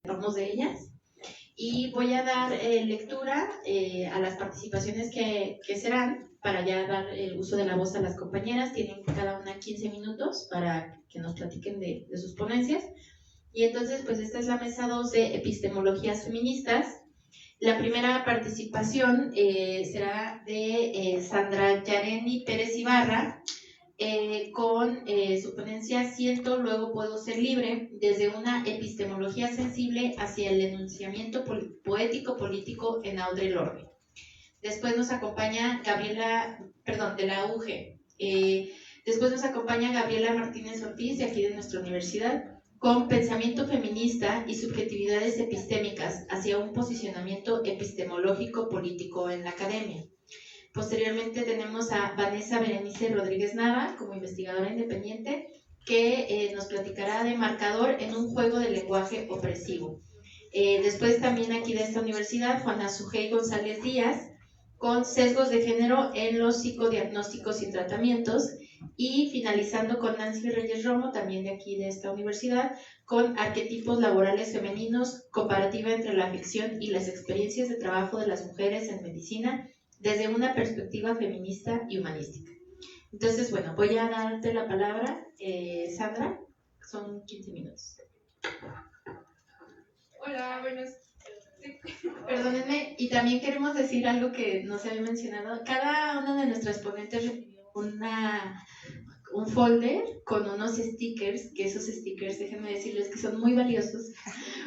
hablamos de ellas. Y voy a dar lectura a las participaciones que serán, para ya dar el uso de la voz a las compañeras. Tienen cada una 15 minutos para que nos platiquen de sus ponencias. Y entonces, pues esta es la mesa 2 de epistemologías feministas. La primera participación será de Sandra Yareni Pérez Ibarra, con su ponencia Siento, luego puedo ser libre, desde una epistemología sensible hacia el enunciamiento poético-político en Audre Lorde. Después nos acompaña de la UG. Después nos acompaña Gabriela Martínez Ortiz, de aquí de nuestra universidad, con pensamiento feminista y subjetividades epistémicas hacia un posicionamiento epistemológico político en la academia. Posteriormente tenemos a Vanessa Berenice Rodríguez Nava como investigadora independiente, que nos platicará de marcador en un juego de lenguaje opresivo. Después también aquí de esta universidad, Juana Sujei González Díaz, con sesgos de género en los psicodiagnósticos y tratamientos. Y finalizando con Nancy Reyes Romo, también de aquí de esta universidad, con arquetipos laborales femeninos, comparativa entre la ficción y las experiencias de trabajo de las mujeres en medicina, desde una perspectiva feminista y humanística. Entonces, bueno, voy a darte la palabra, Sandra, son 15 minutos. Hola, buenos. Perdónenme, y también queremos decir algo que no se había mencionado. Cada una de nuestras ponentes recibió un folder con unos stickers, que esos stickers, déjenme decirles que son muy valiosos,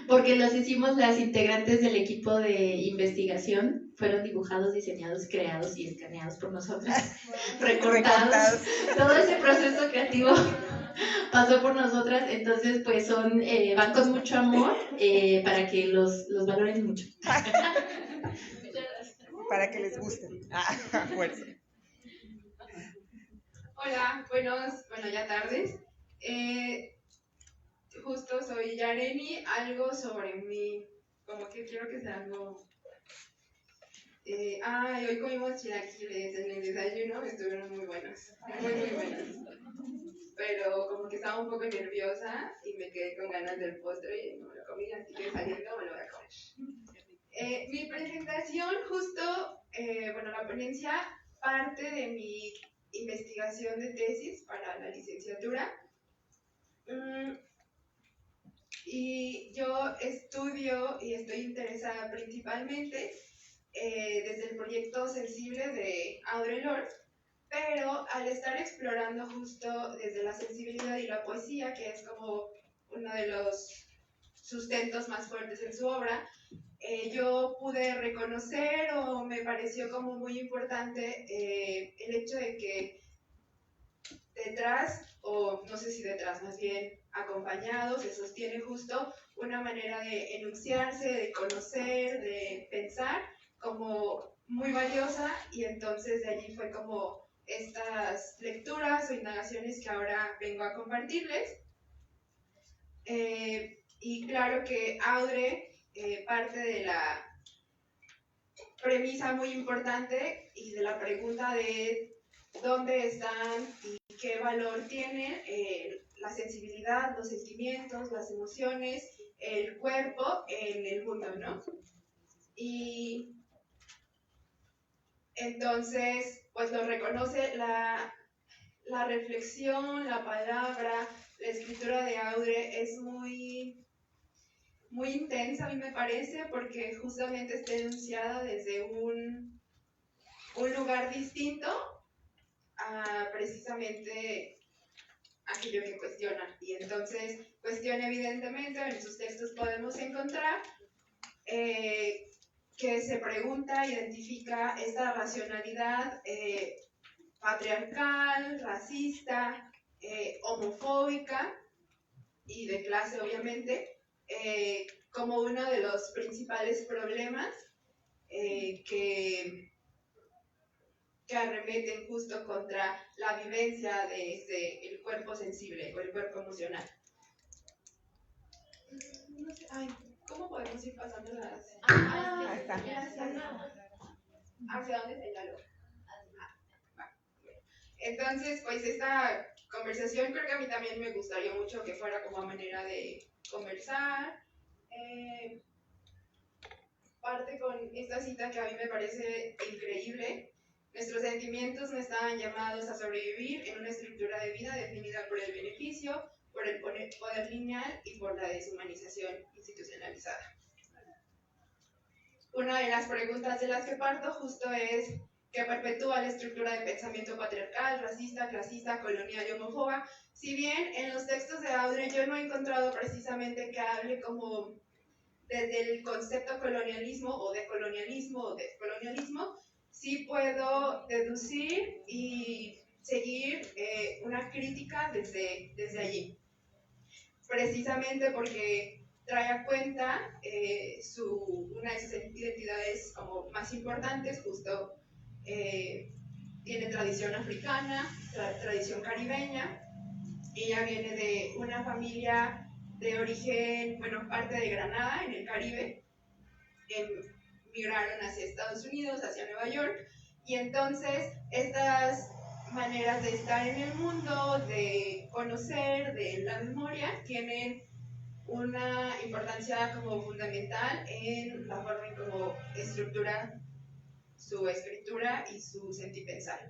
porque los hicimos las integrantes del equipo de investigación. Fueron dibujados, diseñados, creados y escaneados por nosotras, recortados. Todo ese proceso creativo pasó por nosotras. Entonces, pues van con mucho amor, para que los valoren mucho. Para que les gusten. Fuerza. Hola, ya tardes. Justo soy Yareni, algo sobre mí, como que quiero que sea algo. Hoy comimos chilaquiles en el desayuno, estuvieron muy buenos, muy buenos. Pero como que estaba un poco nerviosa y me quedé con ganas del postre y no me lo comí, así que saliendo me lo voy a comer. Mi presentación justo, la ponencia parte de mi investigación de tesis para la licenciatura. Y yo estudio y estoy interesada principalmente desde el proyecto sensible de Audre Lorde, pero al estar explorando justo desde la sensibilidad y la poesía, que es como uno de los sustentos más fuertes en su obra, yo pude reconocer, o me pareció como muy importante, el hecho de que detrás, o no sé si detrás, más bien acompañado, se sostiene justo una manera de enunciarse, de conocer, de pensar, como muy valiosa. Y entonces de allí fue como estas lecturas o indagaciones que ahora vengo a compartirles. Y claro que Audre parte de la premisa muy importante y de la pregunta de dónde están y qué valor tienen la sensibilidad, los sentimientos, las emociones, el cuerpo en el mundo, ¿no? Y entonces, pues lo reconoce la reflexión, la palabra, la escritura de Audre es muy intensa, a mí me parece, porque justamente está enunciada desde un lugar distinto a precisamente aquello que cuestiona. Y entonces cuestiona, evidentemente, en sus textos podemos encontrar que se pregunta, identifica esta racionalidad patriarcal, racista, homofóbica y de clase, obviamente, como uno de los principales problemas que arremeten justo contra la vivencia de el cuerpo sensible o el cuerpo emocional. No sé, ¿cómo podemos ir pasando las? ¿Hacia dónde señalo? Entonces, pues esta conversación creo que a mí también me gustaría mucho que fuera como a manera de conversar. parte con esta cita que a mí me parece increíble. Nuestros sentimientos no estaban llamados a sobrevivir en una estructura de vida definida por el beneficio, por el poder lineal y por la deshumanización institucionalizada. Una de las preguntas de las que parto justo es ¿qué perpetúa la estructura de pensamiento patriarcal, racista, clasista, colonial y homófoba? Si bien en los textos de Audre yo no he encontrado precisamente que hable como desde el concepto colonialismo o descolonialismo, sí puedo deducir y seguir una crítica desde allí. Precisamente porque trae a cuenta una de sus identidades como más importantes, justo tiene tradición africana, tradición caribeña. Ella viene de una familia de origen, bueno, parte de Granada, en el Caribe. Migraron hacia Estados Unidos, hacia Nueva York, y entonces estas maneras de estar en el mundo, de conocer, de la memoria, tienen una importancia como fundamental en la forma en cómo estructura su escritura y su sentipensar.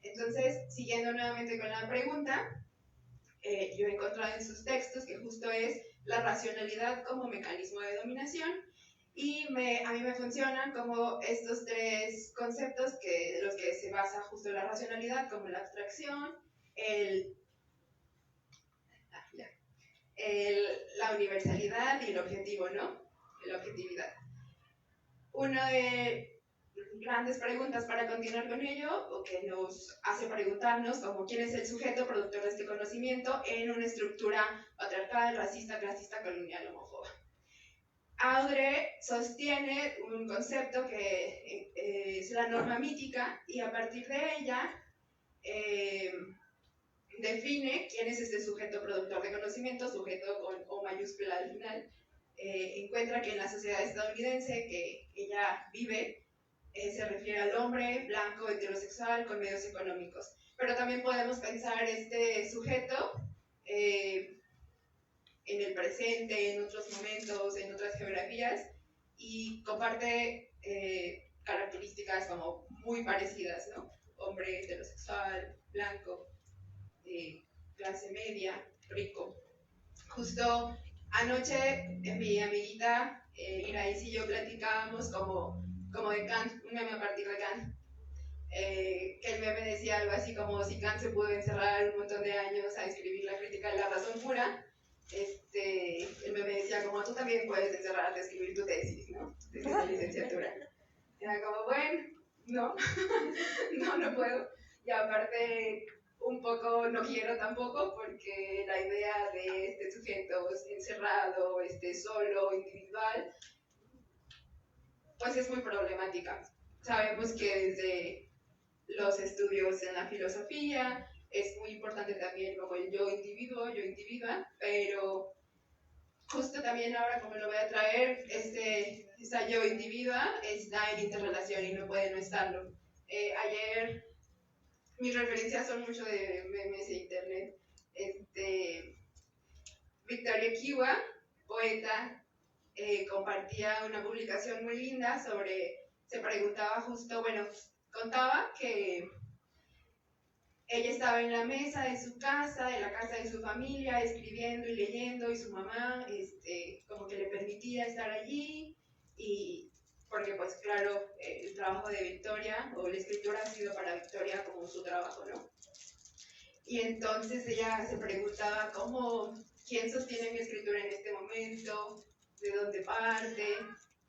Entonces, siguiendo nuevamente con la pregunta, yo he encontrado en sus textos que justo es la racionalidad como mecanismo de dominación, y a mí me funcionan como estos tres conceptos de los que se basa justo la racionalidad, como la abstracción, la universalidad y el objetivo, ¿no? La objetividad. Una de grandes preguntas para continuar con ello, o que nos hace preguntarnos como quién es el sujeto productor de este conocimiento en una estructura patriarcal, racista, clasista, colonial, homófoba. Audre sostiene un concepto que es la norma mítica, y a partir de ella define quién es este sujeto productor de conocimiento, sujeto con O mayúscula al final. Encuentra que en la sociedad estadounidense que ella vive se refiere al hombre blanco, heterosexual, con medios económicos. Pero también podemos pensar este sujeto en el presente, en otros momentos, en otras geografías, y comparte características como muy parecidas, ¿no? Hombre heterosexual, blanco, clase media, rico. Justo anoche mi amiguita Iraís y yo platicábamos como de Kant, un meme a partir de Kant, que el meme decía algo así como si Kant se pudo encerrar un montón de años a escribir la crítica de la razón pura, el meme decía como tú también puedes encerrarte a escribir tu tesis, ¿no? Tesis de licenciatura. Era como, bueno, no, no puedo. Y aparte, un poco no quiero tampoco, porque la idea de este sujeto encerrado, solo, individual, pues es muy problemática. Sabemos que desde los estudios en la filosofía es muy importante también como el yo individua, pero justo también ahora como lo voy a traer, esa yo individua está en interrelación y no puede no estarlo. Ayer mis referencias son mucho de memes e internet. Victoria Kiwa, poeta, compartía una publicación muy linda se preguntaba justo, bueno, contaba que ella estaba en la mesa de su casa, en la casa de su familia, escribiendo y leyendo, y su mamá como que le permitía estar allí, y porque pues claro, el trabajo de Victoria, o la escritura ha sido para Victoria como su trabajo, ¿no? Y entonces ella se preguntaba ¿quién sostiene mi escritura en este momento? ¿De dónde parte?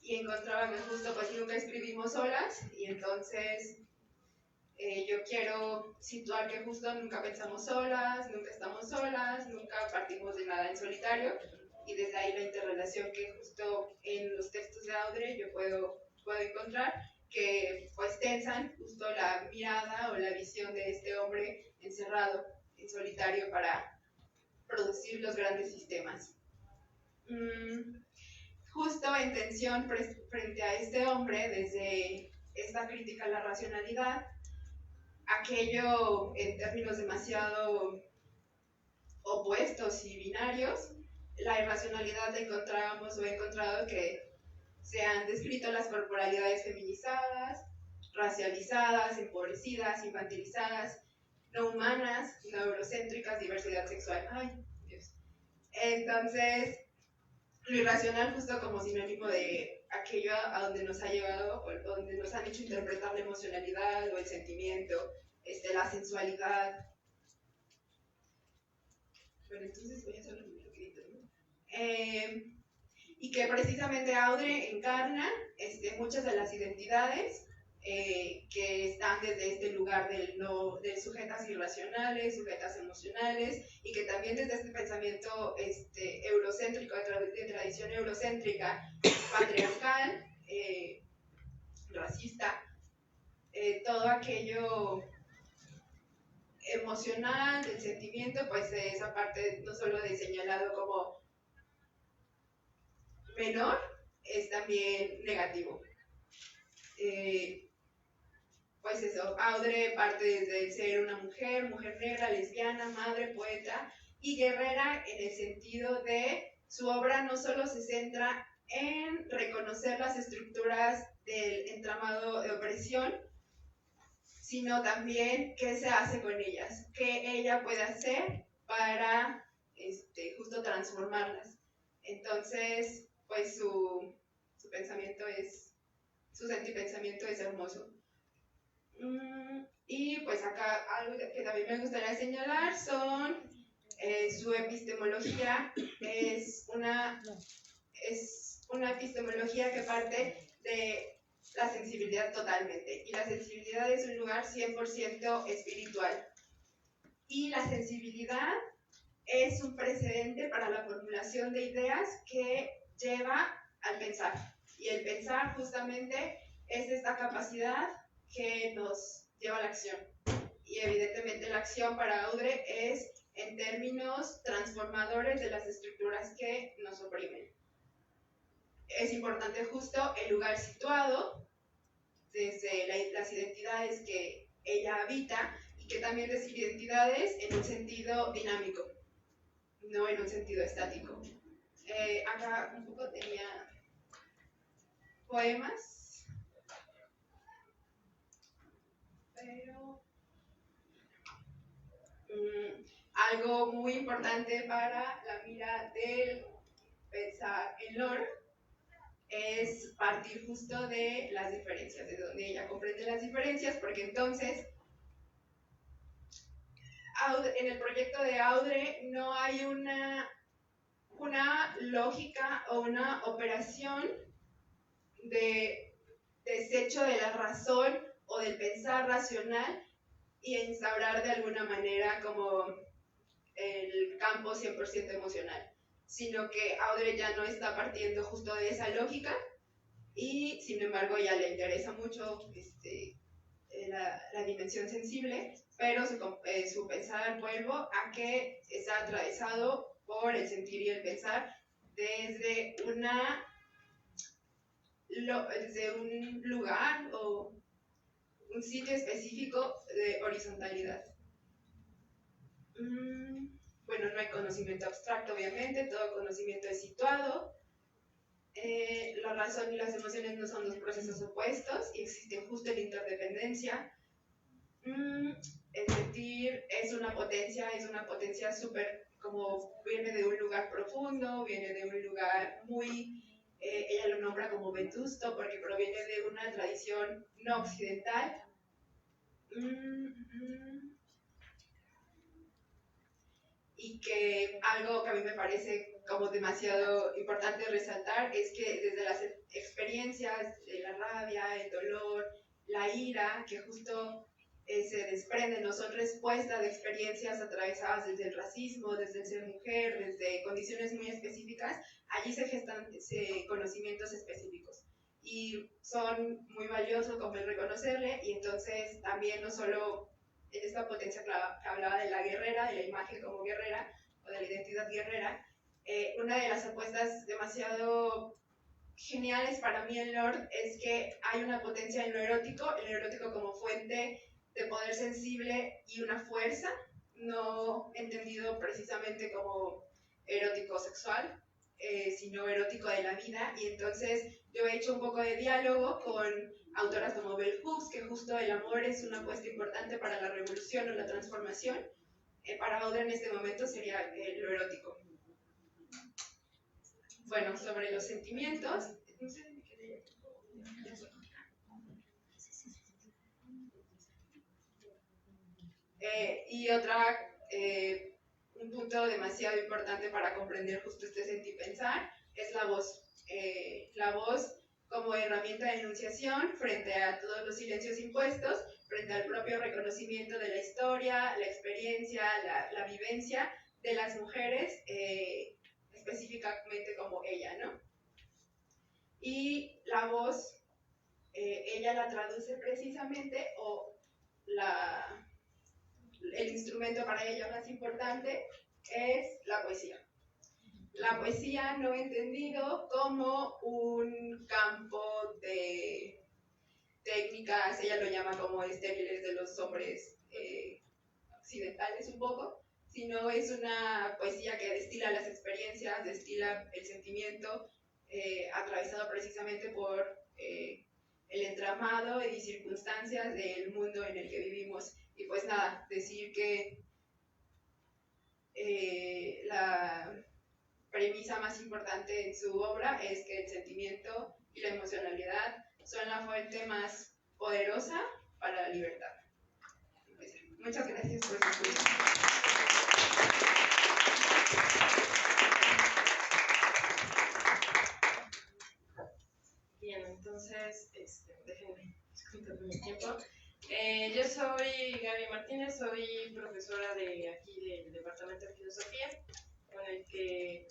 Y encontraba que justo pues nunca escribimos solas, y entonces yo quiero situar que justo nunca pensamos solas, nunca estamos solas, nunca partimos de nada en solitario, y desde ahí la interrelación que justo en los textos de Audre yo puedo encontrar, que pues tensan justo la mirada o la visión de este hombre encerrado en solitario para producir los grandes sistemas. Justo en tensión frente a este hombre, desde esta crítica a la racionalidad, aquello en términos demasiado opuestos y binarios, la irracionalidad he encontrado que Se han descrito las corporalidades feminizadas, racializadas, empobrecidas, infantilizadas, no humanas, no eurocéntricas, diversidad sexual. Ay, Dios. Entonces, lo irracional justo como sinónimo de aquello a donde nos ha llevado, o donde nos han hecho interpretar la emocionalidad o el sentimiento, la sensualidad. Bueno, entonces voy a hacer lo primero que ¿no? Y que precisamente Audre encarna muchas de las identidades que están desde este lugar de sujetas irracionales, sujetas emocionales, y que también desde este pensamiento eurocéntrico, de tradición eurocéntrica, patriarcal, racista, todo aquello emocional, del sentimiento, pues esa parte no solo de señalado como menor, es también negativo. Pues eso, Audre parte desde el ser una mujer negra, lesbiana, madre, poeta y guerrera, en el sentido de su obra no solo se centra en reconocer las estructuras del entramado de opresión, sino también qué se hace con ellas, qué ella puede hacer para justo transformarlas. Entonces, pues su pensamiento su sentipensamiento es hermoso. Y pues acá algo que también me gustaría señalar son su epistemología. Es una epistemología que parte de la sensibilidad totalmente. Y la sensibilidad es un lugar 100% espiritual. Y la sensibilidad es un precedente para la formulación de ideas que lleva al pensar. Y el pensar justamente es esta capacidad que nos lleva a la acción. Y evidentemente la acción para Audre es en términos transformadores de las estructuras que nos oprimen. Es importante justo el lugar situado, desde las identidades que ella habita, y que también decir identidades en un sentido dinámico, no en un sentido estático. Acá un poco tenía poemas, pero algo muy importante para la mira del pensar en Lore es partir justo de las diferencias, de donde ella comprende las diferencias, porque entonces en el proyecto de Audre no hay una lógica o una operación de desecho de la razón o del pensar racional y instaurar de alguna manera como el campo 100% emocional, sino que Audre ya no está partiendo justo de esa lógica y sin embargo ya le interesa mucho la dimensión sensible, pero su pensar, vuelvo a que está atravesado por el sentir y el pensar desde un lugar o un sitio específico de horizontalidad. Bueno, no hay conocimiento abstracto, obviamente, todo conocimiento es situado. La razón y las emociones no son dos procesos opuestos y existen justo en interdependencia. El sentir es una potencia súper, como viene de un lugar profundo, viene de un lugar muy, ella lo nombra como vetusto porque proviene de una tradición no occidental. Y que algo que a mí me parece como demasiado importante resaltar es que desde las experiencias de la rabia, el dolor, la ira, que justo se desprenden, no son respuesta de experiencias atravesadas desde el racismo, desde el ser mujer, desde condiciones muy específicas, allí se gestan conocimientos específicos. Y son muy valiosos como el reconocerle, y entonces también no solo en esta potencia que hablaba de la guerrera, de la imagen como guerrera, o de la identidad guerrera, una de las apuestas demasiado geniales para mí en Lorde es que hay una potencia en lo erótico como fuente de poder sensible y una fuerza, no entendido precisamente como erótico sexual, sino erótico de la vida. Y entonces yo he hecho un poco de diálogo con autoras como Bell Hooks, que justo el amor es una apuesta importante para la revolución o la transformación. Para Audre en este momento sería lo erótico. Bueno, sobre los sentimientos, no sé, y un punto demasiado importante para comprender justo este sentipensar es la voz. La voz como herramienta de enunciación frente a todos los silencios impuestos, frente al propio reconocimiento de la historia, la experiencia, la vivencia de las mujeres, específicamente como ella, ¿no? Y la voz, ella la traduce precisamente, o el instrumento para ella más importante es la poesía. La poesía no entendido como un campo de técnicas, ella lo llama como estériles de los hombres occidentales un poco, sino es una poesía que destila las experiencias, destila el sentimiento, atravesado precisamente por el entramado y circunstancias del mundo en el que vivimos. Y pues nada, decir que la premisa más importante en su obra es que el sentimiento y la emocionalidad son la fuente más poderosa para la libertad. Muchas gracias por su escucha. Bien, entonces, déjenme disculpen mi tiempo. Yo soy Gaby Martínez, soy profesora de aquí del Departamento de Filosofía, con el que,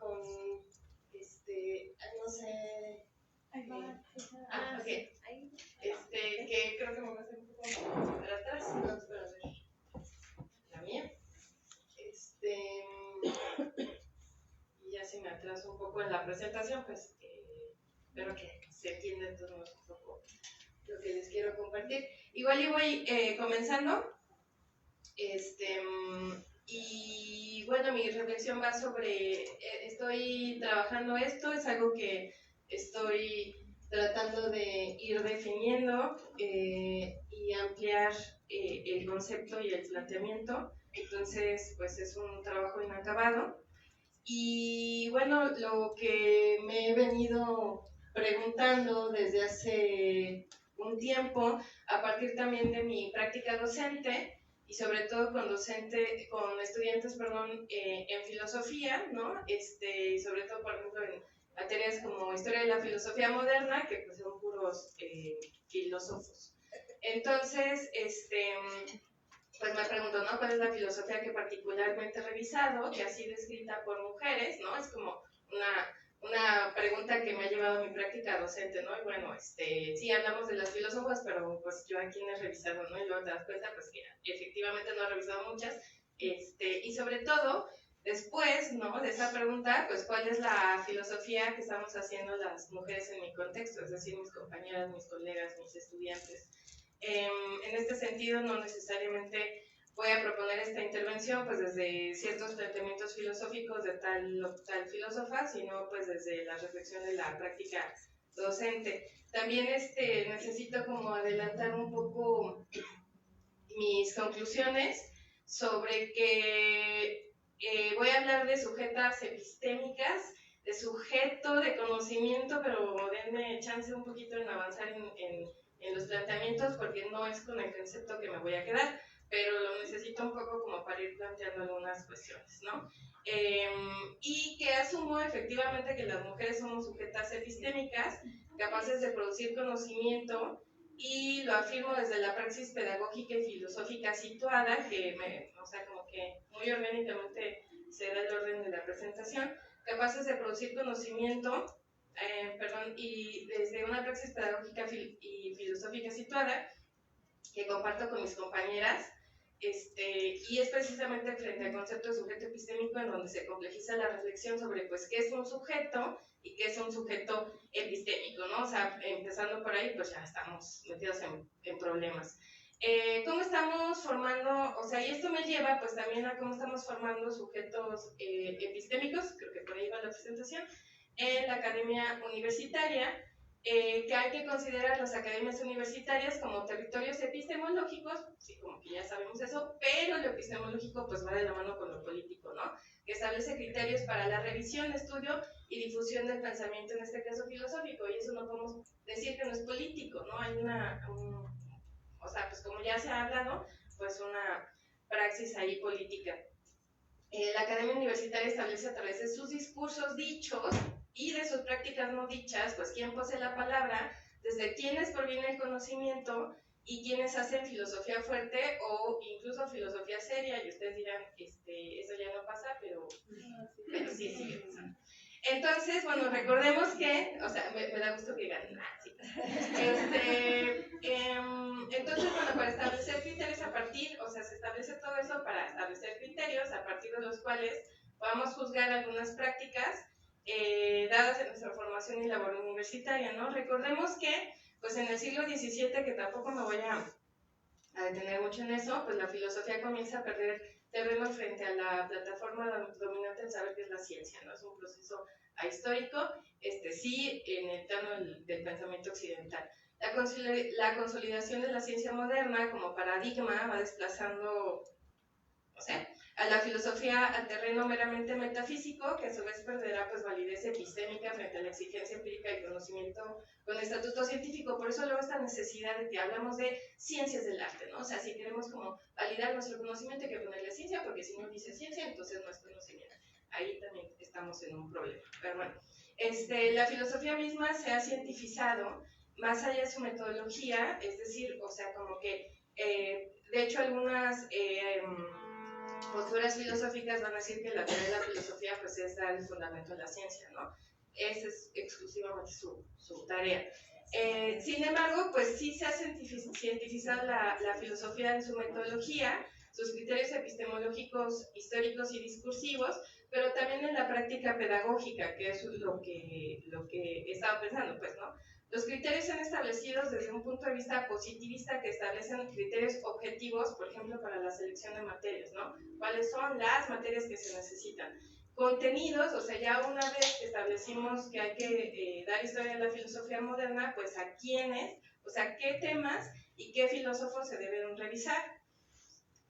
no sé... ok. Que creo que me va a hacer un poco para atrás, vamos para ver la mía. Y ya si me atraso un poco en la presentación, pues espero que se entienda entonces un poco lo que les quiero compartir. Igual y voy comenzando. Y bueno, mi reflexión va sobre, estoy trabajando esto, es algo que estoy tratando de ir definiendo y ampliar el concepto y el planteamiento. Entonces, pues es un trabajo inacabado. Y bueno, lo que me he venido preguntando desde hace un tiempo, a partir también de mi práctica docente, y sobre todo con estudiantes, en filosofía, ¿no? Y sobre todo, por ejemplo, en materias como Historia de la Filosofía Moderna, que pues son puros filósofos. Entonces, pues me pregunto, ¿no? ¿Cuál es la filosofía que particularmente he revisado, que ha sido escrita por mujeres, ¿no? Es como una pregunta que me ha llevado a mi práctica docente, ¿no? Y bueno, sí hablamos de las filósofas, pero pues yo a quién he revisado, ¿no? Y luego te das cuenta, pues que efectivamente no he revisado muchas, y sobre todo, después, ¿no? De esa pregunta, pues ¿cuál es la filosofía que estamos haciendo las mujeres en mi contexto? Es decir, mis compañeras, mis colegas, mis estudiantes. En este sentido, no necesariamente voy a proponer esta intervención pues desde ciertos planteamientos filosóficos de tal o tal filósofa, sino pues desde la reflexión de la práctica docente. También necesito como adelantar un poco mis conclusiones sobre que voy a hablar de sujetas epistémicas, de sujeto de conocimiento, pero denme chance un poquito en avanzar en los planteamientos porque no es con el concepto que me voy a quedar, pero lo necesito un poco como para ir planteando algunas cuestiones, ¿no? Y que asumo efectivamente que las mujeres somos sujetas epistémicas, capaces de producir conocimiento, y lo afirmo desde la praxis pedagógica y filosófica situada, como que muy orgánicamente se da el orden de la presentación, capaces de producir conocimiento, y desde una praxis pedagógica y filosófica situada, que comparto con mis compañeras, y es precisamente frente al concepto de sujeto epistémico en donde se complejiza la reflexión sobre pues qué es un sujeto y qué es un sujeto epistémico, ¿no? O sea, empezando por ahí, pues ya estamos metidos en problemas. ¿Cómo estamos formando? O sea, y esto me lleva pues también a cómo estamos formando sujetos epistémicos, creo que por ahí va la presentación, en la academia universitaria, que hay que considerar las academias universitarias como territorios epistemológicos, sí, como que ya sabemos eso, pero lo epistemológico pues va de la mano con lo político, ¿no? Que establece criterios para la revisión, estudio y difusión del pensamiento, en este caso filosófico, y eso no podemos decir que no es político, ¿no? Hay o sea, pues como ya se ha hablado, pues una praxis ahí política. La academia universitaria establece a través de sus discursos dichos y de sus prácticas no dichas, pues quién posee la palabra, desde quiénes proviene el conocimiento y quienes hacen filosofía fuerte o incluso filosofía seria, y ustedes dirán, eso ya no pasa, pero sí sigue pasando. Entonces, bueno, recordemos que, o sea, me da gusto que ganen. Sí. Entonces, bueno, para establecer criterios a partir, o sea, se establece todo eso para establecer criterios a partir de los cuales podamos juzgar algunas prácticas dadas en nuestra formación y labor universitaria, ¿no? Recordemos que, pues en el siglo XVII, que tampoco me voy a detener mucho en eso, pues la filosofía comienza a perder terreno frente a la plataforma dominante del saber, que es la ciencia, ¿no? Es un proceso ahistórico, sí, en el plano del pensamiento occidental. La consolidación de la ciencia moderna como paradigma va desplazando, o sea, a la filosofía al terreno meramente metafísico, que a su vez perderá pues validez epistémica frente a la exigencia empírica y conocimiento con estatuto científico. Por eso luego esta necesidad de que hablamos de ciencias del arte, ¿no? O sea, si queremos como validar nuestro conocimiento hay que ponerle ciencia, porque si no dice ciencia, entonces no es conocimiento. Ahí también estamos en un problema. Pero bueno, la filosofía misma se ha cientificado más allá de su metodología, es decir, o sea, como que, de hecho, algunas posturas filosóficas van a decir que la teoría de la filosofía pues es dar el fundamento a la ciencia, ¿no? Esa es exclusivamente su tarea. Sin embargo, pues sí se ha cientificado la filosofía en su metodología, sus criterios epistemológicos, históricos y discursivos, pero también en la práctica pedagógica, que es lo que he estado pensando, pues, ¿no? Los criterios son establecidos desde un punto de vista positivista, que establecen criterios objetivos, por ejemplo, para la selección de materias, ¿no? ¿Cuáles son las materias que se necesitan? Contenidos, o sea, ya una vez que establecimos que hay que dar historia de la filosofía moderna, pues a quiénes, o sea, qué temas y qué filósofos se deben revisar.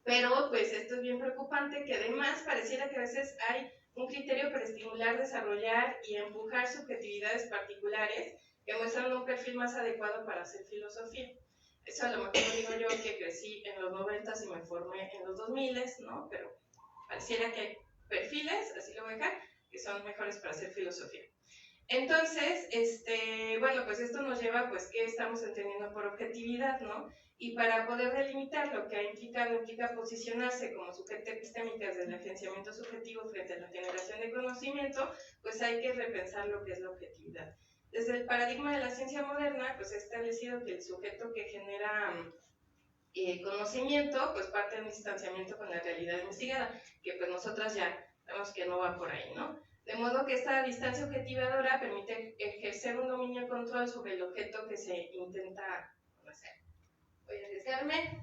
Pero, pues, esto es bien preocupante, que además pareciera que a veces hay un criterio para estimular, desarrollar y empujar subjetividades particulares que muestran un perfil más adecuado para hacer filosofía. Eso a lo mejor lo digo yo, que crecí en los 90s y me formé en los 2000s, ¿no? Pero pareciera que hay perfiles, así lo voy a dejar, que son mejores para hacer filosofía. Entonces, bueno, pues esto nos lleva, pues, ¿qué estamos entendiendo por objetividad, no? Y para poder delimitar lo que ha implicado, implica posicionarse como sujeto epistémico desde el agenciamiento subjetivo frente a la generación de conocimiento, pues hay que repensar lo que es la objetividad. Desde el paradigma de la ciencia moderna, pues ha establecido que el sujeto que genera conocimiento, pues parte de un distanciamiento con la realidad investigada, que pues nosotras ya vemos que no va por ahí, ¿no? De modo que esta distancia objetivadora permite ejercer un dominio y control sobre el objeto que se intenta conocer. Voy a arriesgarme,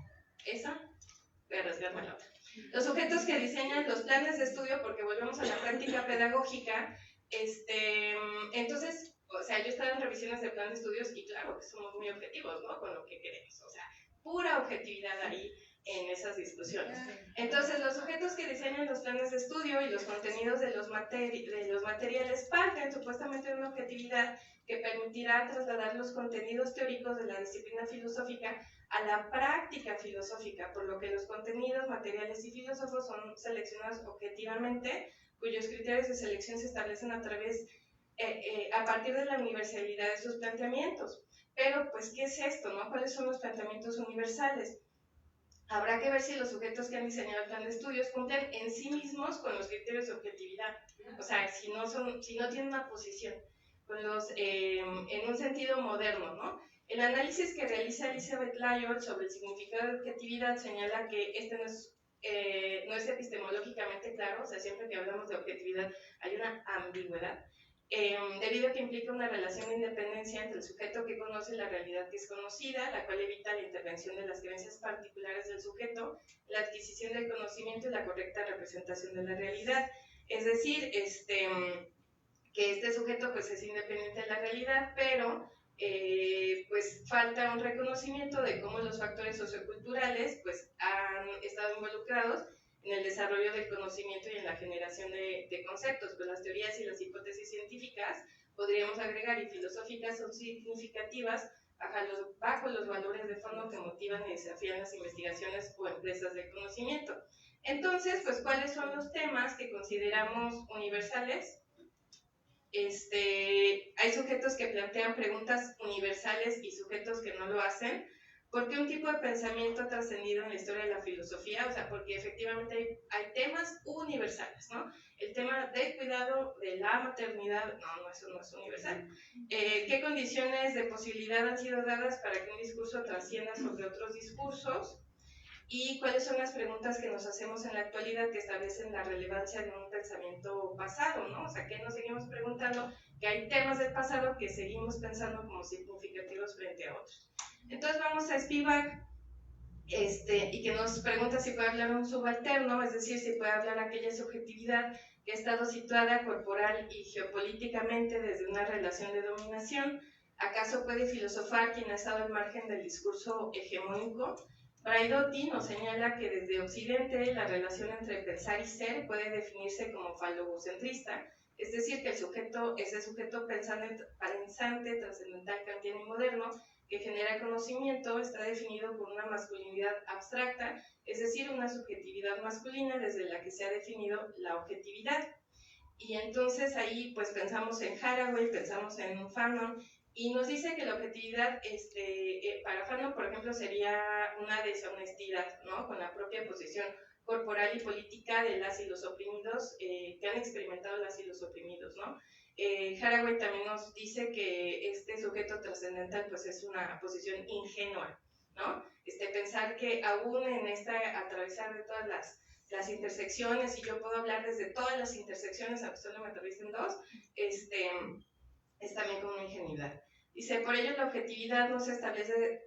voy a arriesgarme la otra. Los sujetos que diseñan los planes de estudio, porque volvemos a la práctica pedagógica, entonces, o sea, yo he estado en revisiones de plan de estudios y claro que somos muy objetivos, ¿no? Con lo que queremos, o sea, pura objetividad ahí en esas discusiones. Entonces, los sujetos que diseñan los planes de estudio y los contenidos de los materiales parten supuestamente de una objetividad que permitirá trasladar los contenidos teóricos de la disciplina filosófica a la práctica filosófica, por lo que los contenidos, materiales y filósofos son seleccionados objetivamente, cuyos criterios de selección se establecen a partir de la universalidad de sus planteamientos. Pero, pues, ¿qué es esto, no? ¿Cuáles son los planteamientos universales? Habrá que ver si los sujetos que han diseñado el plan de estudios cumplen en sí mismos con los criterios de objetividad. O sea, si no tienen una posición en un sentido moderno, ¿no? El análisis que realiza Elizabeth Lyot sobre el significado de objetividad señala que este no es epistemológicamente claro, o sea, siempre que hablamos de objetividad hay una ambigüedad. debido a que implica una relación de independencia entre el sujeto que conoce la realidad que es conocida, la cual evita la intervención de las creencias particulares del sujeto, la adquisición del conocimiento y la correcta representación de la realidad. Es decir, que este sujeto pues es independiente de la realidad, pero pues falta un reconocimiento de cómo los factores socioculturales pues han estado involucrados en el desarrollo del conocimiento y en la generación de conceptos. Pues las teorías y las hipótesis científicas, podríamos agregar, y filosóficas, son significativas bajo los valores de fondo que motivan y desafían las investigaciones o empresas del conocimiento. Entonces, pues, ¿cuáles son los temas que consideramos universales? Hay sujetos que plantean preguntas universales y sujetos que no lo hacen. ¿Por qué un tipo de pensamiento ha trascendido en la historia de la filosofía? O sea, porque efectivamente hay temas universales, ¿no? El tema del cuidado de la maternidad, no, eso no es universal. ¿Qué condiciones de posibilidad han sido dadas para que un discurso trascienda sobre otros discursos? ¿Y cuáles son las preguntas que nos hacemos en la actualidad que establecen la relevancia de un pensamiento pasado, ¿no? O sea, que nos seguimos preguntando que hay temas del pasado que seguimos pensando como significativos frente a otros. Entonces vamos a Spivak, y que nos pregunta si puede hablar un subalterno, es decir, si puede hablar aquella subjetividad que ha estado situada corporal y geopolíticamente desde una relación de dominación. ¿Acaso puede filosofar quien ha estado al margen del discurso hegemónico? Braidotti nos señala que desde Occidente la relación entre pensar y ser puede definirse como falogocentrista, es decir, que el sujeto es el sujeto pensante, trascendental, kantiano y moderno, que genera conocimiento, está definido por una masculinidad abstracta, es decir, una subjetividad masculina desde la que se ha definido la objetividad. Y entonces ahí pues pensamos en Haraway, pensamos en Fanon, y nos dice que la objetividad para Fanon, por ejemplo, sería una deshonestidad, ¿no? Con la propia posición corporal y política de las y los oprimidos, que han experimentado las y los oprimidos, ¿no? Haraway también nos dice que este sujeto trascendental pues es una posición ingenua, ¿no? Pensar que aún en atravesar de todas las intersecciones, y yo puedo hablar desde todas las intersecciones, aunque solo me aterricen dos, es también como una ingenuidad. Dice, por ello la objetividad no se establece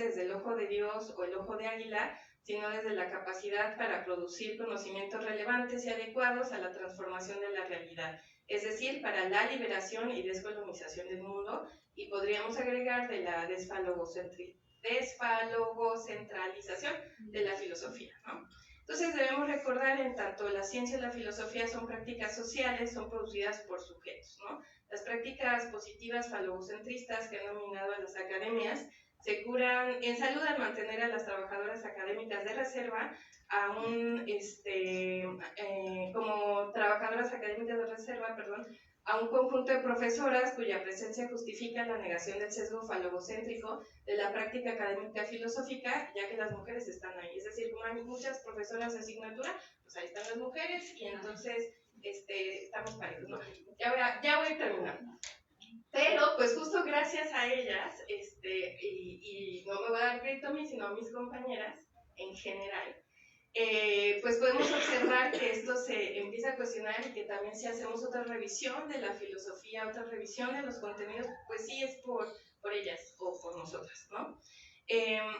desde el ojo de Dios o el ojo de águila, sino desde la capacidad para producir conocimientos relevantes y adecuados a la transformación de la realidad, es decir, para la liberación y descolonización del mundo, y podríamos agregar de la desfalogocentralización de la filosofía, ¿no? Entonces debemos recordar, en tanto la ciencia y la filosofía son prácticas sociales, son producidas por sujetos, ¿no? Las prácticas positivas falogocentristas que han dominado a las academias se curan en salud al mantener a las trabajadoras académicas de reserva como trabajadoras académicas de reserva, a un conjunto de profesoras cuya presencia justifica la negación del sesgo falogocéntrico de la práctica académica filosófica, ya que las mujeres están ahí. Es decir, como hay muchas profesoras de asignatura, pues ahí están las mujeres y entonces estamos parejos, ¿no? Ya voy terminando. Pero, pues justo gracias a ellas, y no me voy a dar crédito a mí, sino a mis compañeras en general, pues podemos observar que esto se empieza a cuestionar y que también si hacemos otra revisión de la filosofía, otra revisión de los contenidos, pues sí es por ellas o por nosotras, ¿no?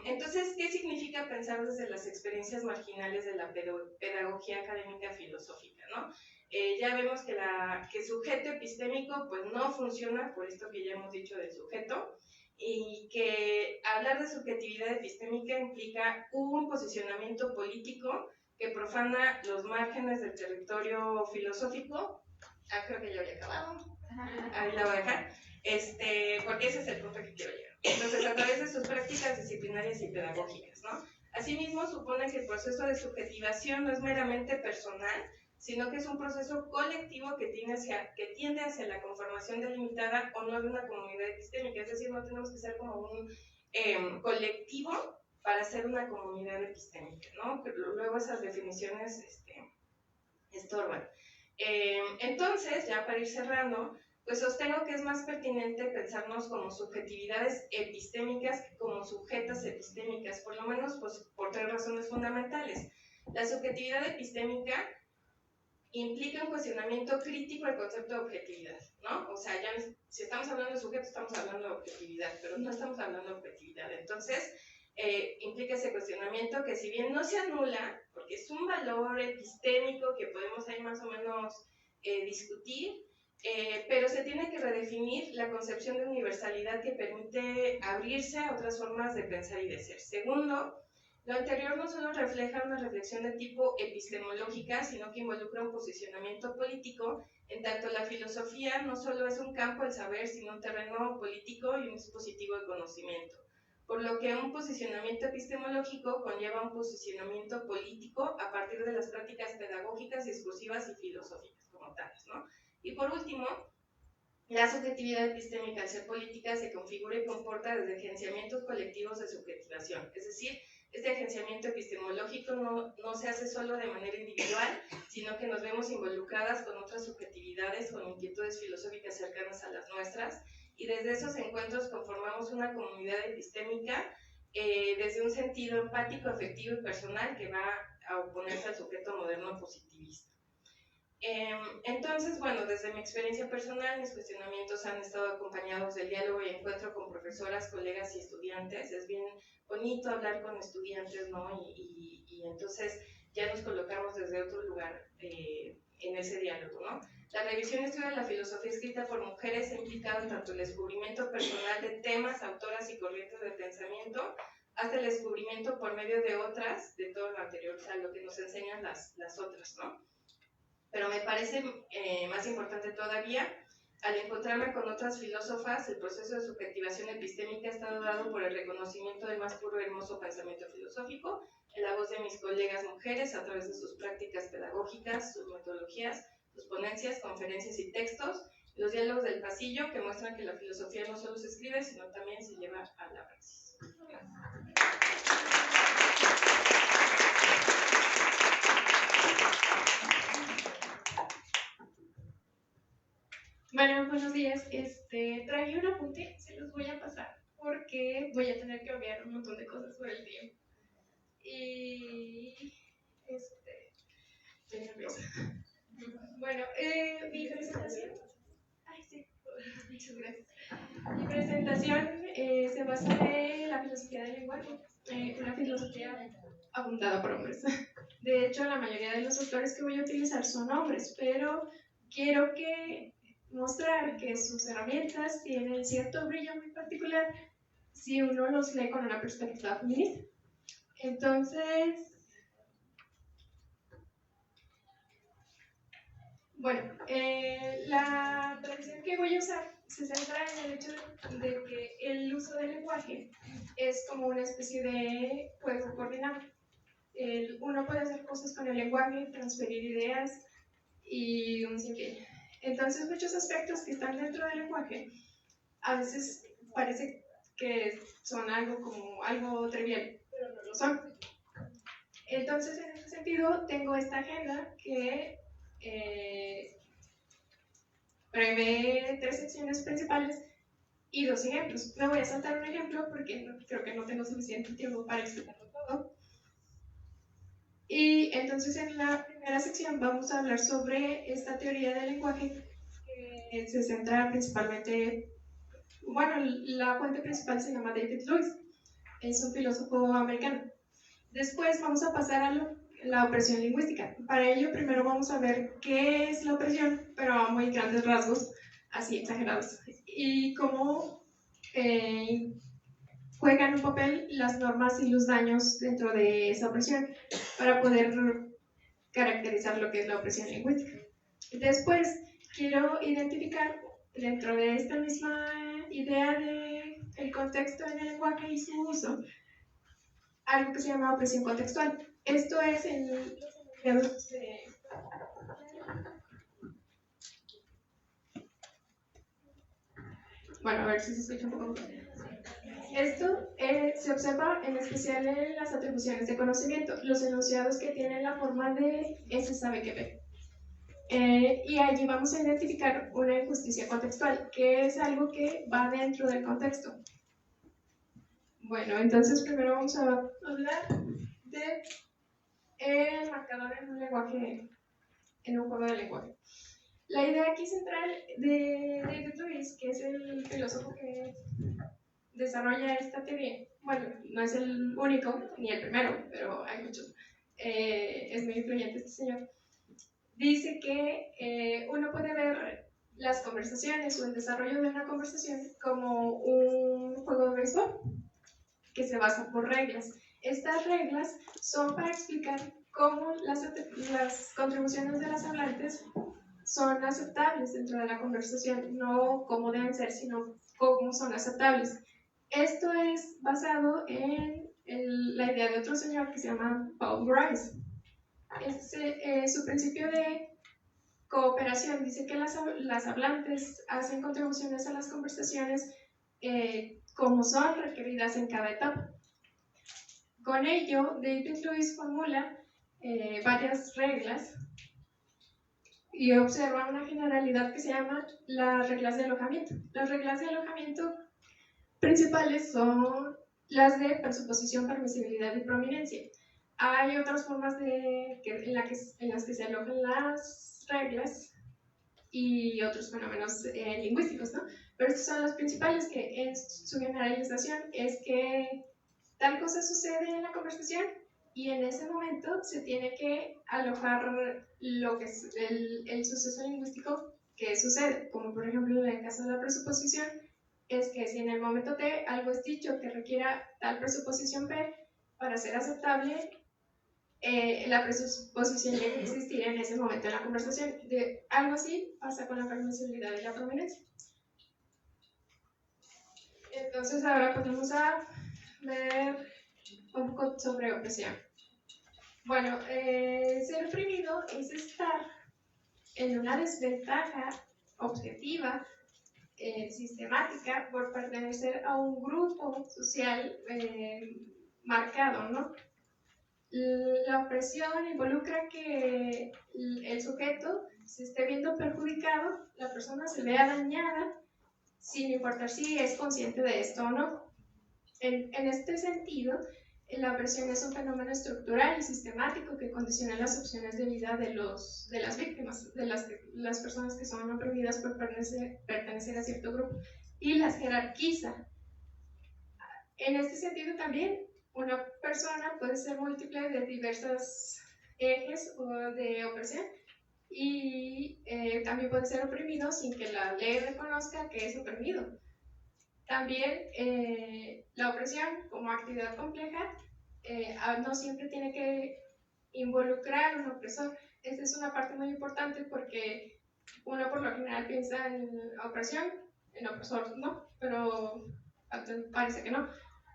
Entonces, ¿qué significa pensar desde las experiencias marginales de la pedagogía académica filosófica, ¿no? Ya vemos que el sujeto epistémico pues no funciona por esto que ya hemos dicho del sujeto, y que hablar de subjetividad epistémica implica un posicionamiento político que profana los márgenes del territorio filosófico. Creo que ya había acabado. Ahí la voy a dejar. Porque ese es el punto que quiero llegar. Entonces, a través de sus prácticas disciplinarias y pedagógicas, ¿no? Asimismo, supone que el proceso de subjetivación no es meramente personal, sino que es un proceso colectivo que tiende hacia la conformación delimitada o no de una comunidad epistémica. Es decir, no tenemos que ser como un colectivo para ser una comunidad epistémica, ¿no? Luego esas definiciones estorban. Entonces, ya para ir cerrando, pues sostengo que es más pertinente pensarnos como subjetividades epistémicas que como sujetas epistémicas, por lo menos pues, por tres razones fundamentales. La subjetividad epistémica implica un cuestionamiento crítico del concepto de objetividad. ¿no? O sea, ya si estamos hablando de sujeto, estamos hablando de objetividad, pero no estamos hablando de objetividad. Entonces, implica ese cuestionamiento que si bien no se anula, porque es un valor epistémico que podemos ahí más o menos discutir, pero se tiene que redefinir la concepción de universalidad que permite abrirse a otras formas de pensar y de ser. Segundo, lo anterior no solo refleja una reflexión de tipo epistemológica, sino que involucra un posicionamiento político, en tanto la filosofía no solo es un campo del saber, sino un terreno político y un dispositivo de conocimiento. Por lo que un posicionamiento epistemológico conlleva un posicionamiento político a partir de las prácticas pedagógicas, discursivas y filosóficas como tales, ¿no? Y por último, la subjetividad epistémica al ser política se configura y comporta desde agenciamientos colectivos de subjetivación, es decir, este agenciamiento epistemológico no se hace solo de manera individual, sino que nos vemos involucradas con otras subjetividades, con inquietudes filosóficas cercanas a las nuestras, y desde esos encuentros conformamos una comunidad epistémica desde un sentido empático, afectivo y personal que va a oponerse al sujeto moderno positivista. Entonces, bueno, desde mi experiencia personal, mis cuestionamientos han estado acompañados del diálogo y encuentro con profesoras, colegas y estudiantes. Es bien bonito hablar con estudiantes, ¿no? Y entonces ya nos colocamos desde otro lugar en ese diálogo, ¿no? La revisión y estudio de la filosofía escrita por mujeres ha implicado tanto el descubrimiento personal de temas, autoras y corrientes de pensamiento, hasta el descubrimiento por medio de otras, de todo lo anterior, o sea, lo que nos enseñan las otras, ¿no? Pero me parece más importante todavía, al encontrarme con otras filósofas, el proceso de subjetivación epistémica ha estado dado por el reconocimiento del más puro y hermoso pensamiento filosófico, en la voz de mis colegas mujeres a través de sus prácticas pedagógicas, sus metodologías, sus ponencias, conferencias y textos, los diálogos del pasillo que muestran que la filosofía no solo se escribe, sino también se lleva a la praxis. Bueno, buenos días. Traje un apunte, se los voy a pasar porque voy a tener que obviar un montón de cosas por el tiempo. Y estoy nerviosa. Bueno, mi presentación. Ay, sí, muchas gracias. Mi presentación se basa en la filosofía del lenguaje, una filosofía abundada por hombres. De hecho, la mayoría de los autores que voy a utilizar son hombres, pero quiero mostrar que sus herramientas tienen cierto brillo muy particular si uno los lee con una perspectiva feminista. Entonces, bueno, la tradición que voy a usar se centra en el hecho de que el uso del lenguaje es como una especie de juego coordinado. Uno puede hacer cosas con el lenguaje, transferir ideas y un sinfín. Entonces, muchos aspectos que están dentro del lenguaje a veces parece que son algo trivial, pero no lo son. Entonces, en ese sentido, tengo esta agenda que prevé 3 secciones principales y 2 ejemplos. Me voy a saltar un ejemplo porque creo que no tengo suficiente tiempo para explicarlo todo. Y entonces en la primera sección vamos a hablar sobre esta teoría del lenguaje que se centra principalmente, bueno, la fuente principal se llama David Lewis, es un filósofo americano. Después vamos a pasar a la opresión lingüística. Para ello primero vamos a ver qué es la opresión, pero a muy grandes rasgos, así exagerados, y cómo juegan un papel las normas y los daños dentro de esa opresión para poder caracterizar lo que es la opresión lingüística. Después quiero identificar dentro de esta misma idea del contexto en el lenguaje y su uso algo que se llama opresión contextual. Esto es en los enunciados de... Bueno, a ver si se escucha un poco. Esto se observa en especial en las atribuciones de conocimiento, los enunciados que tienen la forma de ese sabe que ve. Y allí vamos a identificar una injusticia contextual, que es algo que va dentro del contexto. Bueno, entonces primero vamos a hablar de el marcador en un lenguaje, en un juego de lenguaje. La idea aquí central de David Lewis, que es el filósofo que desarrolla esta teoría, bueno, no es el único ni el primero, pero hay muchos, es muy influyente este señor, dice que uno puede ver las conversaciones o el desarrollo de una conversación como un juego de béisbol que se basa por reglas. Estas reglas son para explicar cómo las contribuciones de las hablantes son aceptables dentro de la conversación, no cómo deben ser, sino cómo son aceptables. Esto es basado en la idea de otro señor que se llama Paul Grice. Su principio de cooperación dice que las hablantes hacen contribuciones a las conversaciones como son requeridas en cada etapa. Con ello, David Lewis formula varias reglas y observa una generalidad que se llama las reglas de alojamiento. Las reglas de alojamiento principales son las de presuposición, permisibilidad y prominencia. Hay otras formas en las que se alojan las reglas y otros fenómenos lingüísticos, ¿no? Pero estos son los principales, que en su generalización es que tal cosa sucede en la conversación y en ese momento se tiene que alojar lo que es el suceso lingüístico que sucede, como por ejemplo en el caso de la presuposición, es que si en el momento T algo es dicho que requiera tal presuposición P para ser aceptable, la presuposición debe existir en ese momento en la conversación. Algo así pasa con la permisibilidad y la prominencia. Entonces ahora pasamos a ver un poco sobre opresión. Bueno, ser oprimido es estar en una desventaja objetiva, sistemática, por pertenecer a un grupo social marcado, ¿no? La opresión involucra que el sujeto se esté viendo perjudicado, la persona se vea dañada, sin importar si es consciente de esto o no. En este sentido, la opresión es un fenómeno estructural y sistemático que condiciona las opciones de vida de las víctimas, de las personas que son oprimidas por pertenecer a cierto grupo, y las jerarquiza. En este sentido también, una persona puede ser múltiple de diversos ejes de opresión y también puede ser oprimido sin que la ley reconozca que es oprimido. También la opresión como actividad compleja no siempre tiene que involucrar a un opresor. Esta es una parte muy importante porque uno por lo general piensa en opresión, en opresor, ¿no? Pero parece que no.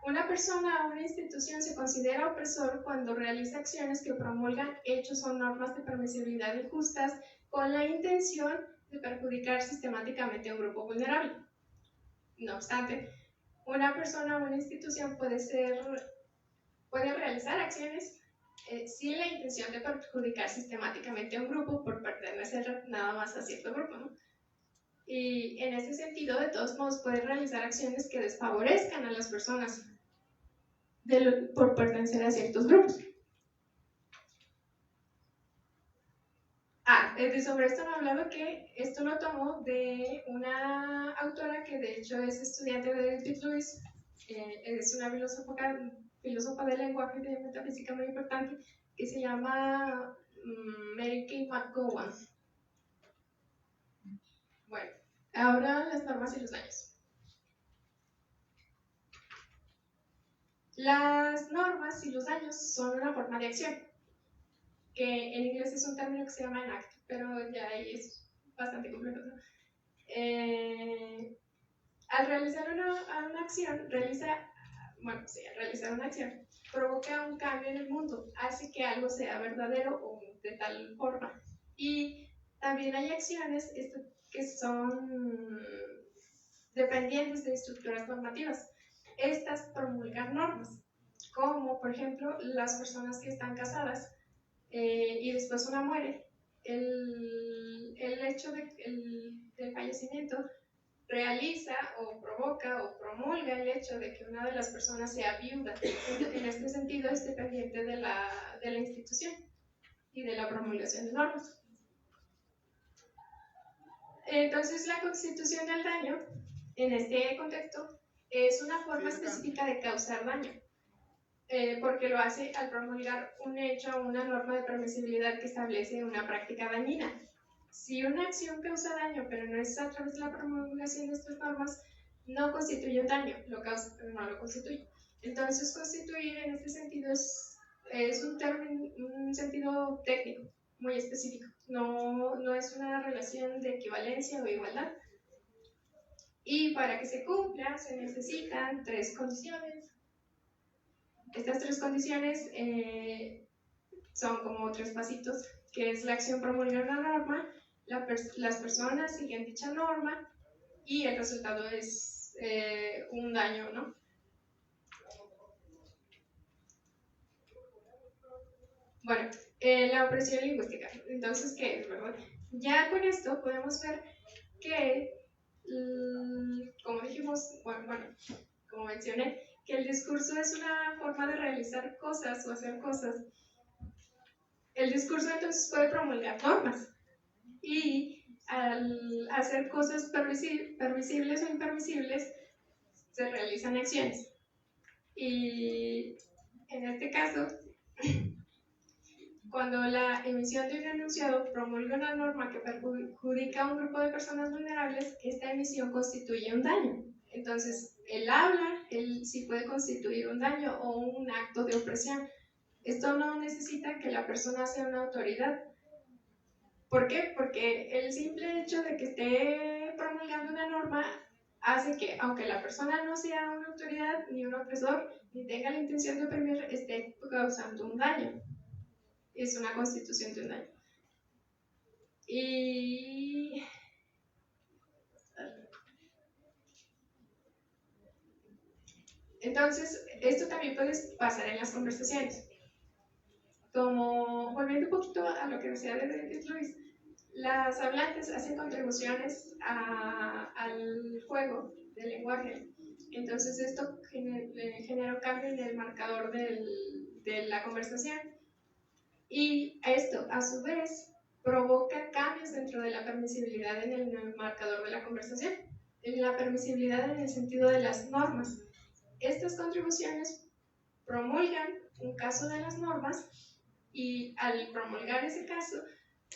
Una persona o una institución se considera opresor cuando realiza acciones que promulgan hechos o normas de permisibilidad injustas con la intención de perjudicar sistemáticamente a un grupo vulnerable. No obstante, una persona o una institución puede realizar acciones sin la intención de perjudicar sistemáticamente a un grupo por pertenecer nada más a cierto grupo, ¿no? Y en ese sentido, de todos modos, puede realizar acciones que desfavorezcan a las personas por pertenecer a ciertos grupos. Sobre esto me he hablado, que esto lo tomó de una autora que de hecho es estudiante de David Lewis, es una filósofa del lenguaje y de metafísica muy importante, que se llama Mary Kay McGowan. Bueno, ahora las normas y los daños. Las normas y los daños son una forma de acción, que en inglés es un término que se llama enact, pero ya ahí es bastante complejo, ¿no? Al realizar una acción, realizar una acción provoca un cambio en el mundo, hace que algo sea verdadero o de tal forma. Y también hay acciones que son dependientes de estructuras normativas. Estas promulgan normas, como por ejemplo las personas que están casadas y después una muere. El hecho del fallecimiento realiza o provoca o promulga el hecho de que una de las personas sea viuda. En este sentido es dependiente de la institución y de la promulgación de normas. Entonces, la constitución del daño, en este contexto, es una forma específica de causar daño, porque lo hace al promulgar un hecho o una norma de permisibilidad que establece una práctica dañina. Si una acción causa daño, pero no es a través de la promulgación de estas normas, no constituye un daño, lo causa, pero no lo constituye. Entonces, constituir en este sentido es un sentido técnico, muy específico. No es una relación de equivalencia o igualdad. Y para que se cumpla, se necesitan 3 condiciones. Estas 3 condiciones son como 3 pasitos, que es la acción promulgar una norma, las personas siguen dicha norma y el resultado es un daño, ¿no? Bueno, la opresión lingüística. Entonces, ¿qué es, verdad? Ya con esto podemos ver que, como dijimos, bueno, como mencioné, que el discurso es una forma de realizar cosas o hacer cosas. El discurso entonces puede promulgar normas y al hacer cosas permisibles o impermisibles se realizan acciones. Y en este caso, cuando la emisión de un enunciado promulga una norma que perjudica a un grupo de personas vulnerables, esta emisión constituye un daño. Entonces, el habla, él sí puede constituir un daño o un acto de opresión. Esto no necesita que la persona sea una autoridad. ¿Por qué? Porque el simple hecho de que esté promulgando una norma hace que, aunque la persona no sea una autoridad, ni un opresor, ni tenga la intención de oprimir, esté causando un daño. Es una constitución de un daño. Y entonces, esto también puede pasar en las conversaciones. Como volviendo un poquito a lo que decía de Benedict Lewis, las hablantes hacen contribuciones al juego del lenguaje. Entonces, esto genera un cambio en el marcador de la conversación. Y esto, a su vez, provoca cambios dentro de la permisibilidad en el marcador de la conversación. En la permisibilidad en el sentido de las normas. Estas contribuciones promulgan un caso de las normas y al promulgar ese caso,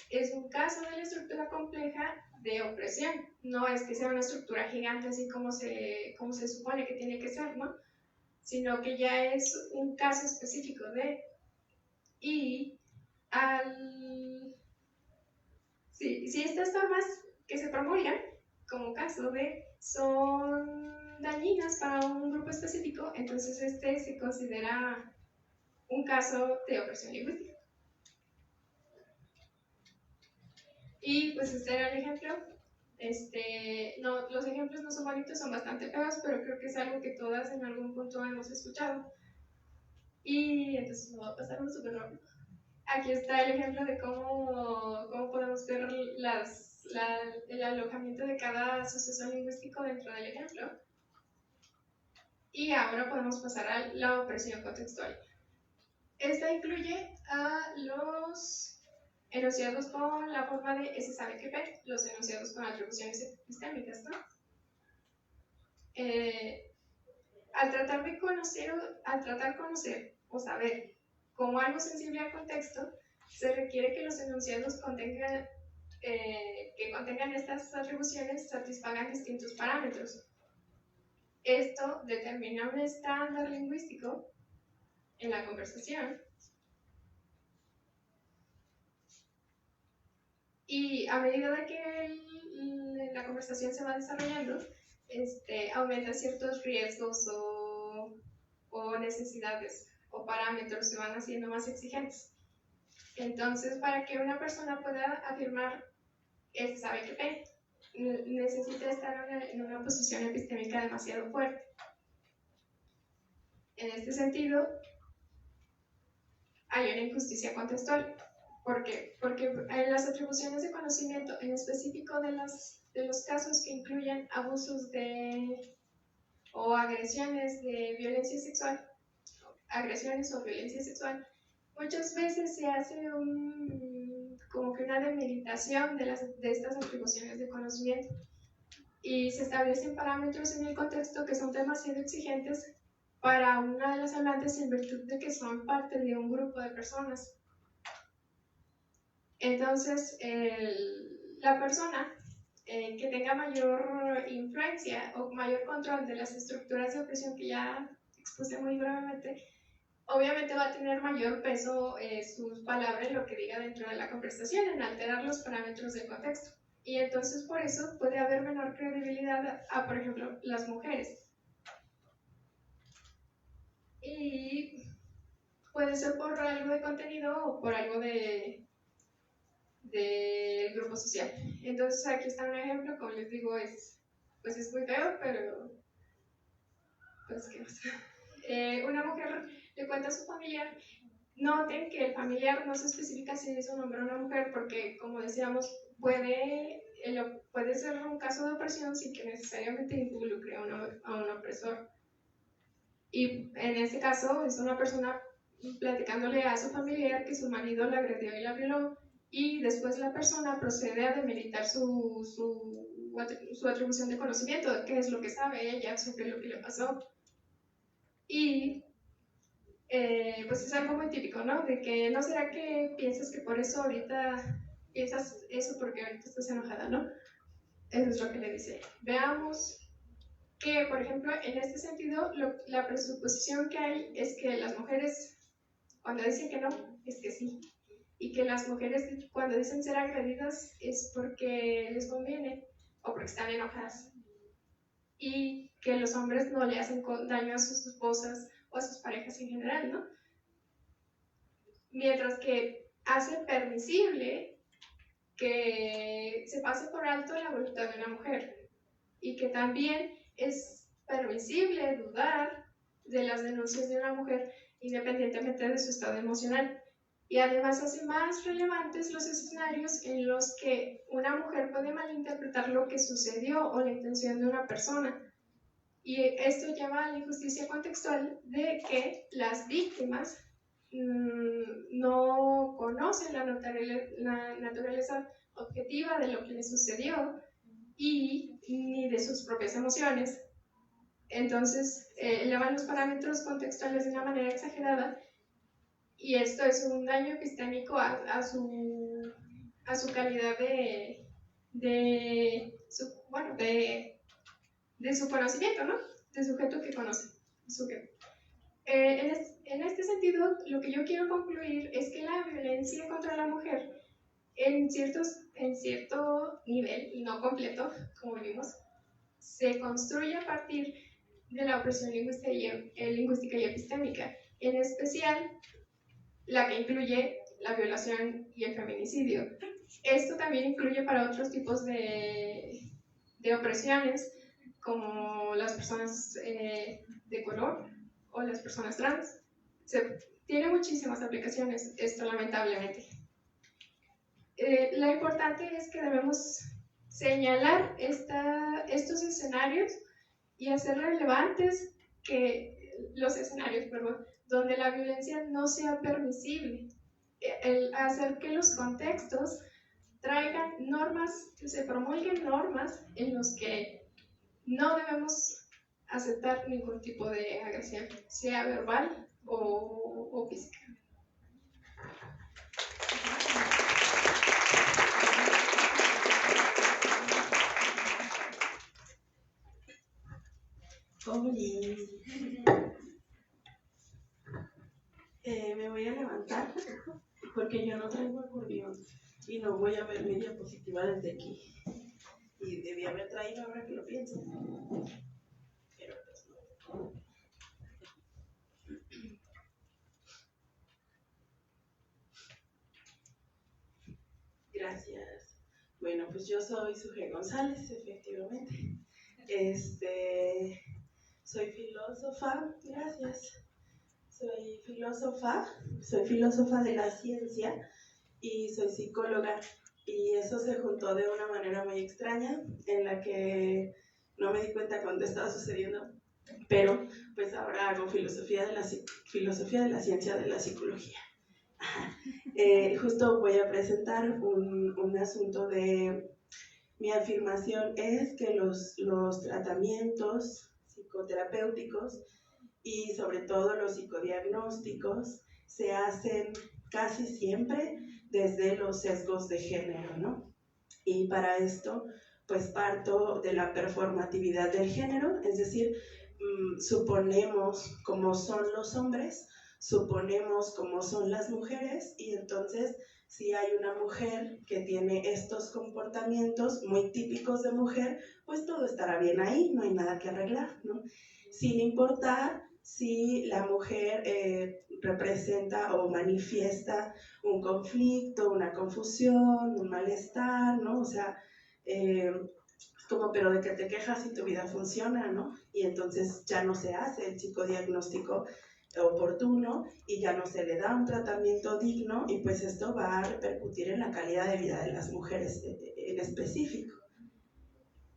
es un caso de la estructura compleja de opresión. No es que sea una estructura gigante así como se supone que tiene que ser, ¿no? Sino que ya es un caso específico de... Y si estas normas que se promulgan como caso de son dañinas para un grupo específico, entonces este se considera un caso de opresión lingüística. Y pues este era el ejemplo. Los ejemplos no son bonitos, son bastante feos, pero creo que es algo que todas en algún punto hemos escuchado. Y entonces me va a pasar un súper rápido. Aquí está el ejemplo de cómo podemos ver el alojamiento de cada suceso lingüístico dentro del ejemplo. Y ahora podemos pasar a la opresión contextual. Esta incluye a los enunciados con la forma de S sabe que P, los enunciados con atribuciones epistémicas, ¿no? Al tratar conocer o saber como algo sensible al contexto, se requiere que los enunciados que contengan estas atribuciones satisfagan distintos parámetros. Esto determina un estándar lingüístico en la conversación. Y a medida de que la conversación se va desarrollando, aumentan ciertos riesgos o necesidades o parámetros se van haciendo más exigentes. Entonces, para que una persona pueda afirmar sabe que P, necesita estar en una posición epistémica demasiado fuerte. En este sentido, hay una injusticia contextual. ¿Por qué? Porque en las atribuciones de conocimiento, en específico de los casos que incluyen abusos o agresiones de violencia sexual, agresiones o violencia sexual, muchas veces se hace como que una demeritación de estas atribuciones de conocimiento. Y se establecen parámetros en el contexto que son demasiado exigentes para una de las hablantes en virtud de que son parte de un grupo de personas. Entonces, la persona que tenga mayor influencia o mayor control de las estructuras de opresión que ya expuse muy brevemente, obviamente va a tener mayor peso sus palabras en lo que diga dentro de la conversación, en alterar los parámetros del contexto. Y entonces por eso puede haber menor credibilidad a, por ejemplo, las mujeres. Y puede ser por algo de contenido o por algo del grupo social. Entonces aquí está un ejemplo, como les digo, pues es muy feo, pero pues qué pasa. Una mujer le cuenta a su familiar. Noten que el familiar no se especifica si es un hombre o una mujer, porque como decíamos, puede ser un caso de opresión sin que necesariamente involucre a un opresor. Y en este caso es una persona platicándole a su familiar que su marido la agredió y la violó, y después la persona procede a demeritar su atribución de conocimiento de qué es lo que sabe ella sobre lo que le pasó. Y pues es algo muy típico, ¿no? De que no será que piensas que por eso ahorita piensas eso porque ahorita estás enojada, ¿no? Eso es lo que le dice. Veamos que, por ejemplo, en este sentido, la presuposición que hay es que las mujeres, cuando dicen que no, es que sí. Y que las mujeres, cuando dicen ser agredidas, es porque les conviene o porque están enojadas. Y que los hombres no le hacen daño a sus esposas o a sus parejas en general, ¿no? Mientras que hace permisible que se pase por alto la voluntad de una mujer, y que también es permisible dudar de las denuncias de una mujer independientemente de su estado emocional. Y además hace más relevantes los escenarios en los que una mujer puede malinterpretar lo que sucedió o la intención de una persona. Y esto lleva a la injusticia contextual de que las víctimas no conocen la naturaleza objetiva de lo que les sucedió y ni de sus propias emociones. Entonces, elevan los parámetros contextuales de una manera exagerada, y esto es un daño epistémico a su calidad de su conocimiento, ¿no? De sujeto que conoce. En este sentido, lo que yo quiero concluir es que la violencia contra la mujer, en cierto nivel, y no completo, como vimos, se construye a partir de la opresión lingüística y epistémica, en especial la que incluye la violación y el feminicidio. Esto también incluye para otros tipos de opresiones, como las personas de color o las personas trans. Tiene muchísimas aplicaciones esto, lamentablemente. Lo importante es que debemos señalar estos escenarios y hacer relevantes los escenarios, donde la violencia no sea permisible. Hacer que los contextos traigan normas, que se promulguen normas en los que no debemos aceptar ningún tipo de agresión, sea verbal o física. Me voy a levantar porque yo no traigo acordeón y no voy a ver mi diapositiva desde aquí. Y debí haber traído ahora que lo pienso. Pero pues no. Gracias. Bueno, pues yo soy Sujei González, efectivamente. Soy filósofa, gracias. Soy filósofa de la ciencia y soy psicóloga, y eso se juntó de una manera muy extraña en la que no me di cuenta cuando estaba sucediendo, pero pues ahora hago filosofía de la ciencia de la psicología. Justo voy a presentar un asunto de mi afirmación es que los tratamientos psicoterapéuticos y sobre todo los psicodiagnósticos se hacen casi siempre desde los sesgos de género, ¿no? Y para esto, pues parto de la performatividad del género, es decir, suponemos cómo son los hombres, suponemos cómo son las mujeres, y entonces si hay una mujer que tiene estos comportamientos muy típicos de mujer, pues todo estará bien ahí, no hay nada que arreglar, ¿no? Sin importar si la mujer representa o manifiesta un conflicto, una confusión, un malestar, ¿no? O sea, como, pero de que te quejas y tu vida funciona, ¿no? Y entonces ya no se hace el psicodiagnóstico oportuno y ya no se le da un tratamiento digno, y pues esto va a repercutir en la calidad de vida de las mujeres en específico.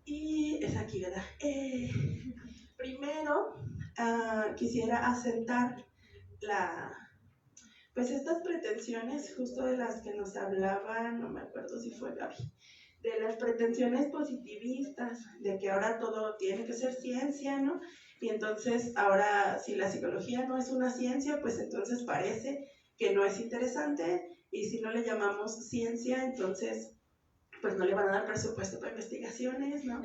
Y es aquí, ¿verdad? Primero, quisiera asentar pues estas pretensiones justo de las que nos hablaban, no me acuerdo si fue Gaby, de las pretensiones positivistas, de que ahora todo tiene que ser ciencia, ¿no? Y entonces ahora si la psicología no es una ciencia, pues entonces parece que no es interesante, y si no le llamamos ciencia, entonces pues no le van a dar presupuesto para investigaciones, ¿no?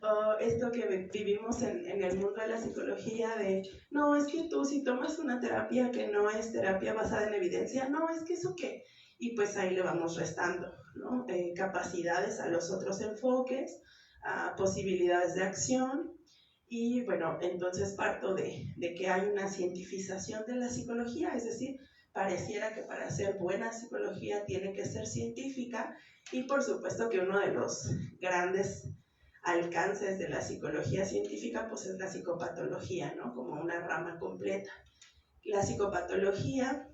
O esto que vivimos en el mundo de la psicología de, no, es que tú si tomas una terapia que no es terapia basada en evidencia, no, es que eso qué, y pues ahí le vamos restando, ¿no? Capacidades a los otros enfoques, a posibilidades de acción, y bueno, entonces parto de que hay una cientificación de la psicología, es decir, pareciera que para hacer buena psicología tiene que ser científica, y por supuesto que uno de los grandes alcances de la psicología científica pues es la psicopatología, ¿no? Como una rama completa. La psicopatología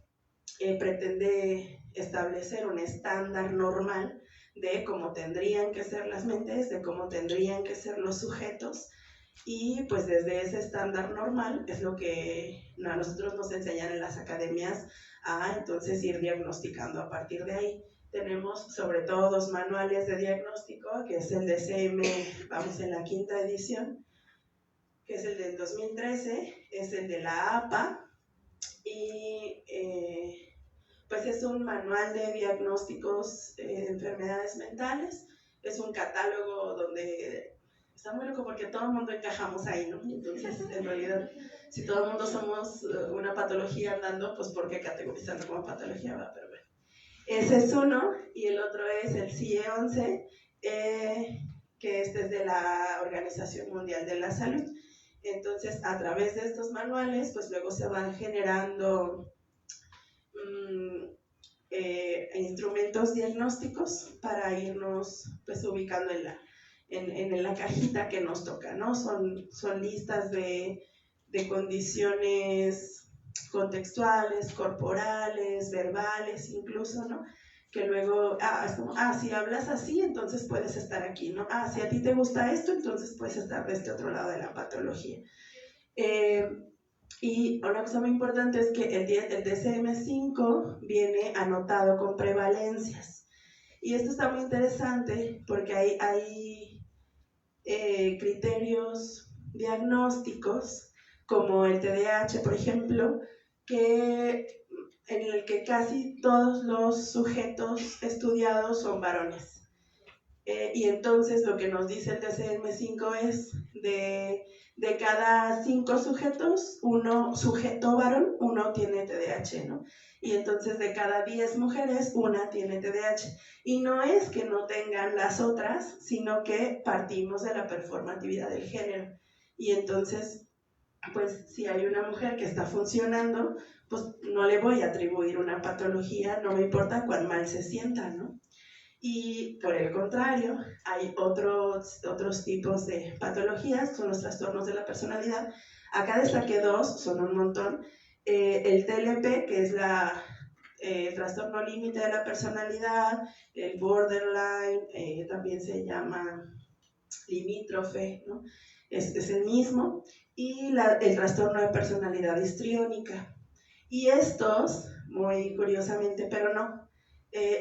pretende establecer un estándar normal de cómo tendrían que ser las mentes, de cómo tendrían que ser los sujetos, y pues desde ese estándar normal es lo que a nosotros nos enseñan en las academias a entonces ir diagnosticando a partir de ahí. Tenemos sobre todo 2 manuales de diagnóstico, que es el DSM, vamos en la 5ª edición, que es el del 2013, es el de la APA, y pues es un manual de diagnósticos de enfermedades mentales, es un catálogo donde está muy loco porque todo el mundo encajamos ahí, ¿no? Entonces, en realidad, si todo el mundo somos una patología andando, pues ¿por qué categorizarlo como patología? Va, pero bueno. Ese es uno, y el otro es el CIE-11, que este es de la Organización Mundial de la Salud. Entonces, a través de estos manuales, pues luego se van generando instrumentos diagnósticos para irnos pues ubicando en la cajita que nos toca, ¿no? Son listas de condiciones contextuales, corporales, verbales incluso, ¿no? Que luego, si hablas así, entonces puedes estar aquí, ¿no? Si a ti te gusta esto, entonces puedes estar de este otro lado de la patología. Y una cosa muy importante es que el DSM-5 viene anotado con prevalencias. Y esto está muy interesante porque hay criterios diagnósticos, como el TDAH, por ejemplo, en el que casi todos los sujetos estudiados son varones. Y entonces lo que nos dice el DSM-5 es de cada 5 sujetos, uno sujeto varón, uno tiene TDAH, ¿no? Y entonces de cada 10 mujeres, una tiene TDAH. Y no es que no tengan las otras, sino que partimos de la performatividad del género. Y entonces, pues si hay una mujer que está funcionando, pues no le voy a atribuir una patología, no me importa cuán mal se sienta, ¿no? Y por el contrario, hay otros tipos de patologías, son los trastornos de la personalidad. Acá destaqué 2, son un montón. El TLP, que es el trastorno límite de la personalidad, el borderline, también se llama limítrofe, ¿no? Es el mismo. Y el trastorno de personalidad histriónica. Y estos, muy curiosamente, pero no,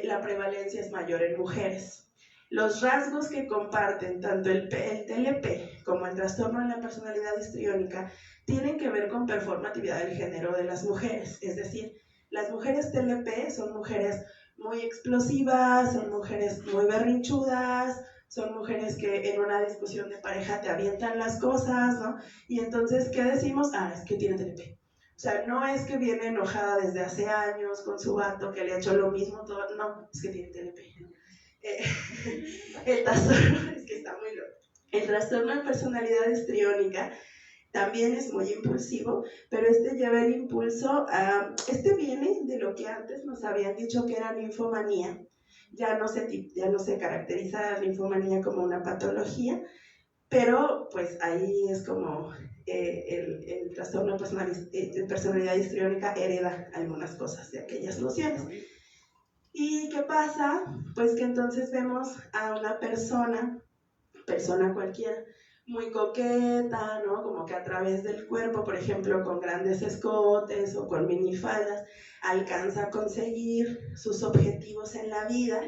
la prevalencia es mayor en mujeres. Los rasgos que comparten tanto el TLP como el trastorno de la personalidad histriónica tienen que ver con performatividad del género de las mujeres. Es decir, las mujeres TLP son mujeres muy explosivas, son mujeres muy berrinchudas, son mujeres que en una discusión de pareja te avientan las cosas, ¿no? Y entonces, ¿qué decimos? Ah, es que tiene TLP. O sea, no es que viene enojada desde hace años con su vato, que le ha hecho lo mismo, todo, no, es que tiene TLP. El trastorno, es que está muy loco. El trastorno de personalidad histriónica también es muy impulsivo, pero lleva el impulso a... viene de lo que antes nos habían dicho que era ninfomanía. Ya no se caracteriza la ninfomanía como una patología, pero pues ahí es como el trastorno de personalidad histriónica hereda algunas cosas de aquellas nociones. ¿Y qué pasa? Pues que entonces vemos a una persona cualquiera, muy coqueta, ¿no? Como que a través del cuerpo, por ejemplo, con grandes escotes o con minifaldas, alcanza a conseguir sus objetivos en la vida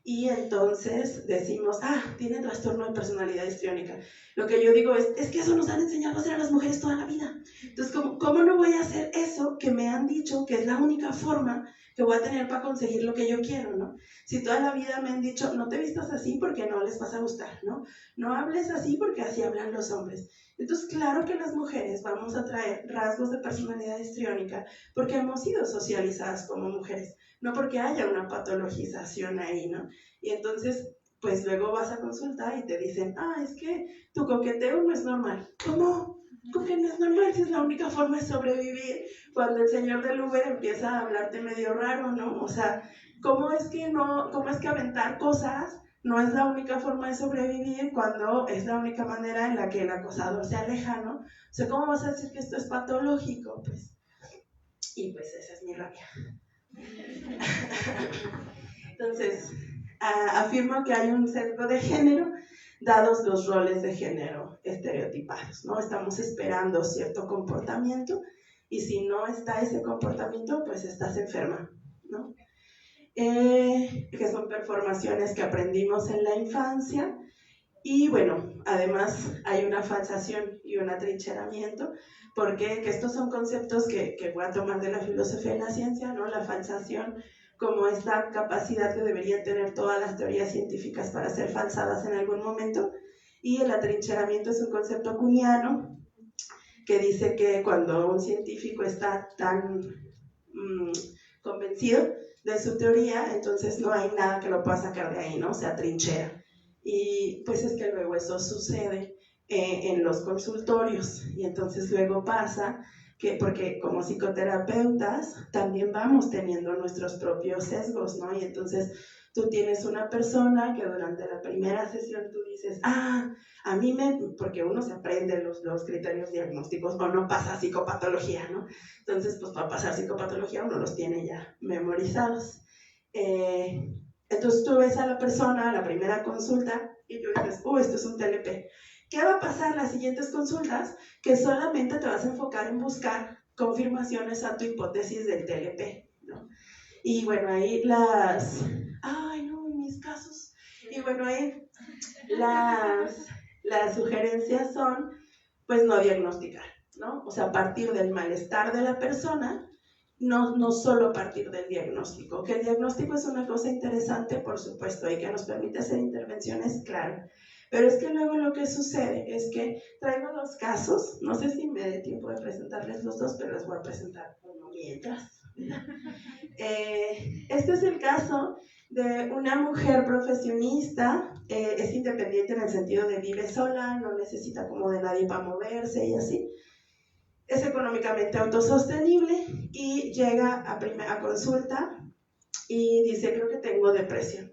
y entonces decimos, ah, tiene trastorno de personalidad histriónica. Lo que yo digo es que eso nos han enseñado a hacer a las mujeres toda la vida. Entonces, ¿cómo no voy a hacer eso que me han dicho que es la única forma que voy a tener para conseguir lo que yo quiero, ¿no? Si toda la vida me han dicho, no te vistas así porque no les vas a gustar, ¿no? No hables así porque así hablan los hombres. Entonces, claro que las mujeres vamos a traer rasgos de personalidad histriónica porque hemos sido socializadas como mujeres, no porque haya una patologización ahí, ¿no? Y entonces, pues luego vas a consultar y te dicen, ah, es que tu coqueteo no es normal. ¿Cómo? ¿Cómo que no es normal? Si es la única forma de sobrevivir. Cuando el señor del Uber empieza a hablarte medio raro, ¿no? O sea, ¿cómo es que aventar cosas no es la única forma de sobrevivir cuando es la única manera en la que el acosador se aleja, ¿no? O sea, ¿cómo vas a decir que esto es patológico? Pues, y pues esa es mi rabia. Entonces, afirmo que hay un sesgo de género dados los roles de género estereotipados, ¿no? Estamos esperando cierto comportamiento y si no está ese comportamiento, pues estás enferma, ¿no? Que son performaciones que aprendimos en la infancia y bueno, además hay una falsación y un atrincheramiento porque que estos son conceptos que voy a tomar de la filosofía y la ciencia, ¿no? La falsación como esta capacidad que deberían tener todas las teorías científicas para ser falsadas en algún momento, y el atrincheramiento es un concepto kuhniano que dice que cuando un científico está tan convencido de su teoría, entonces no hay nada que lo pueda sacar de ahí, ¿no? Se atrinchera. Y pues es que luego eso sucede en los consultorios, y entonces luego pasa que, porque como psicoterapeutas también vamos teniendo nuestros propios sesgos, ¿no? Y entonces tú tienes una persona que durante la primera sesión tú dices, ah, a mí porque uno se aprende los criterios diagnósticos o no pasa psicopatología, ¿no? Entonces, pues para pasar psicopatología uno los tiene ya memorizados. Entonces tú ves a la persona a la primera consulta y tú dices, esto es un TLP. ¿Qué va a pasar en las siguientes consultas? Que solamente te vas a enfocar en buscar confirmaciones a tu hipótesis del TLP, ¿no? Y bueno, ahí mis casos. Y bueno, ahí las sugerencias son, pues no diagnosticar, ¿no? O sea, a partir del malestar de la persona, no solo a partir del diagnóstico. Que el diagnóstico es una cosa interesante, por supuesto, y que nos permite hacer intervenciones, claro. Pero es que luego lo que sucede es que traigo dos casos, no sé si me dé tiempo de presentarles los dos, pero les voy a presentar uno mientras. Este es el caso de una mujer profesionista, es independiente en el sentido de vive sola, no necesita como de nadie para moverse y así. Es económicamente autosostenible y llega a consulta y dice, creo que tengo depresión.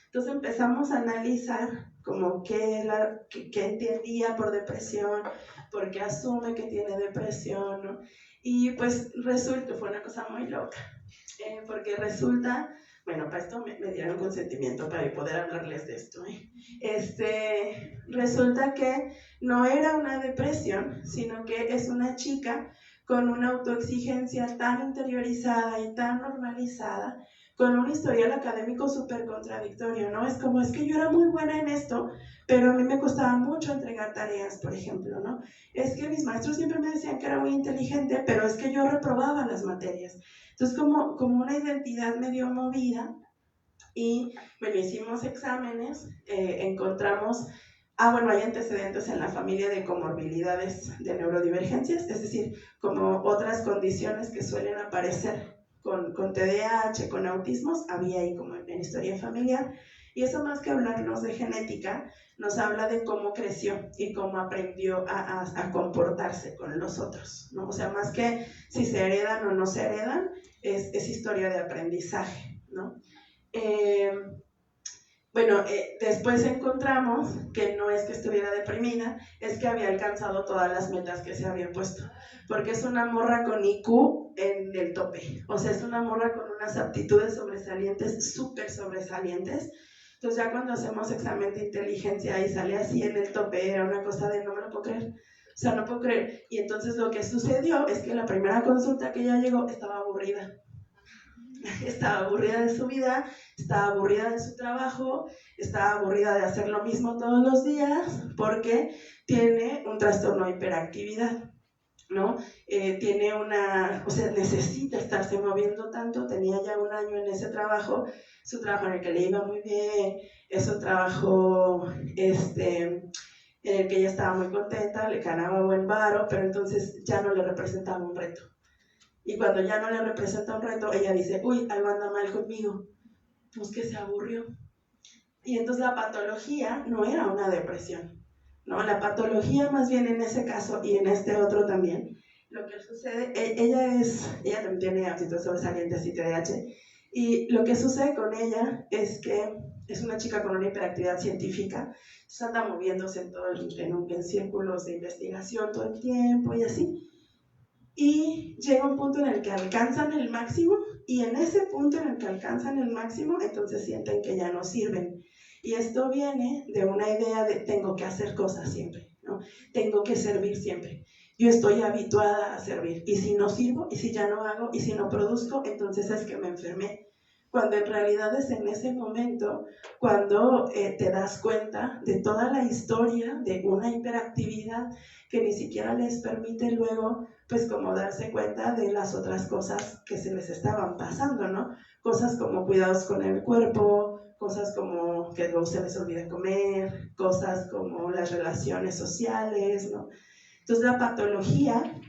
Entonces empezamos a analizar como qué entendía por depresión, por qué asume que tiene depresión, ¿no? Y pues resulta, fue una cosa muy loca, porque resulta, bueno, para esto me dieron consentimiento para poder hablarles de esto, resulta que no era una depresión, sino que es una chica con una autoexigencia tan interiorizada y tan normalizada, con un historial académico súper contradictorio, ¿no? Es como, es que yo era muy buena en esto, pero a mí me costaba mucho entregar tareas, por ejemplo, ¿no? Es que mis maestros siempre me decían que era muy inteligente, pero es que yo reprobaba las materias. Entonces, como una identidad medio movida, y bueno, hicimos exámenes, encontramos, bueno, hay antecedentes en la familia de comorbilidades de neurodivergencias, es decir, como otras condiciones que suelen aparecer con TDAH, con autismos, había ahí como en historia familiar, y eso más que hablarnos de genética, nos habla de cómo creció y cómo aprendió a comportarse con los otros, ¿no? O sea, más que si se heredan o no se heredan, es historia de aprendizaje, ¿no? Después encontramos que no es que estuviera deprimida, es que había alcanzado todas las metas que se había puesto, porque es una morra con IQ en el tope, o sea, es una morra con unas aptitudes sobresalientes, súper sobresalientes. Entonces ya cuando hacemos examen de inteligencia y sale así en el tope, era una cosa de no me lo puedo creer, o sea, no puedo creer. Y entonces lo que sucedió es que la primera consulta que ella llegó estaba aburrida. Estaba aburrida de su vida, estaba aburrida de su trabajo, estaba aburrida de hacer lo mismo todos los días, porque tiene un trastorno de hiperactividad, ¿no? Tiene o sea, necesita estarse moviendo tanto, tenía ya 1 año en ese trabajo, es un trabajo en el que le iba muy bien, es un trabajo en el que ella estaba muy contenta, le ganaba buen varo, pero entonces ya no le representaba un reto. Y cuando ya no le representa un reto, ella dice, uy, algo anda mal conmigo, pues que se aburrió. Y entonces la patología no era una depresión, ¿no? La patología más bien en ese caso y en este otro también, lo que sucede, ella también tiene aptitudes sobresalientes y TDAH, y lo que sucede con ella es que es una chica con una hiperactividad científica, se anda moviéndose en círculos de investigación todo el tiempo y así. Y llega un punto en el que alcanzan el máximo, y en ese punto en el que alcanzan el máximo, entonces sienten que ya no sirven. Y esto viene de una idea de tengo que hacer cosas siempre, ¿no? Tengo que servir siempre. Yo estoy habituada a servir, y si no sirvo, y si ya no hago, y si no produzco, entonces es que me enfermé. Cuando en realidad es en ese momento cuando te das cuenta de toda la historia de una hiperactividad que ni siquiera les permite luego pues como darse cuenta de las otras cosas que se les estaban pasando, ¿no? Cosas como cuidados con el cuerpo, cosas como que luego se les olvida comer, cosas como las relaciones sociales, ¿no? Entonces la patología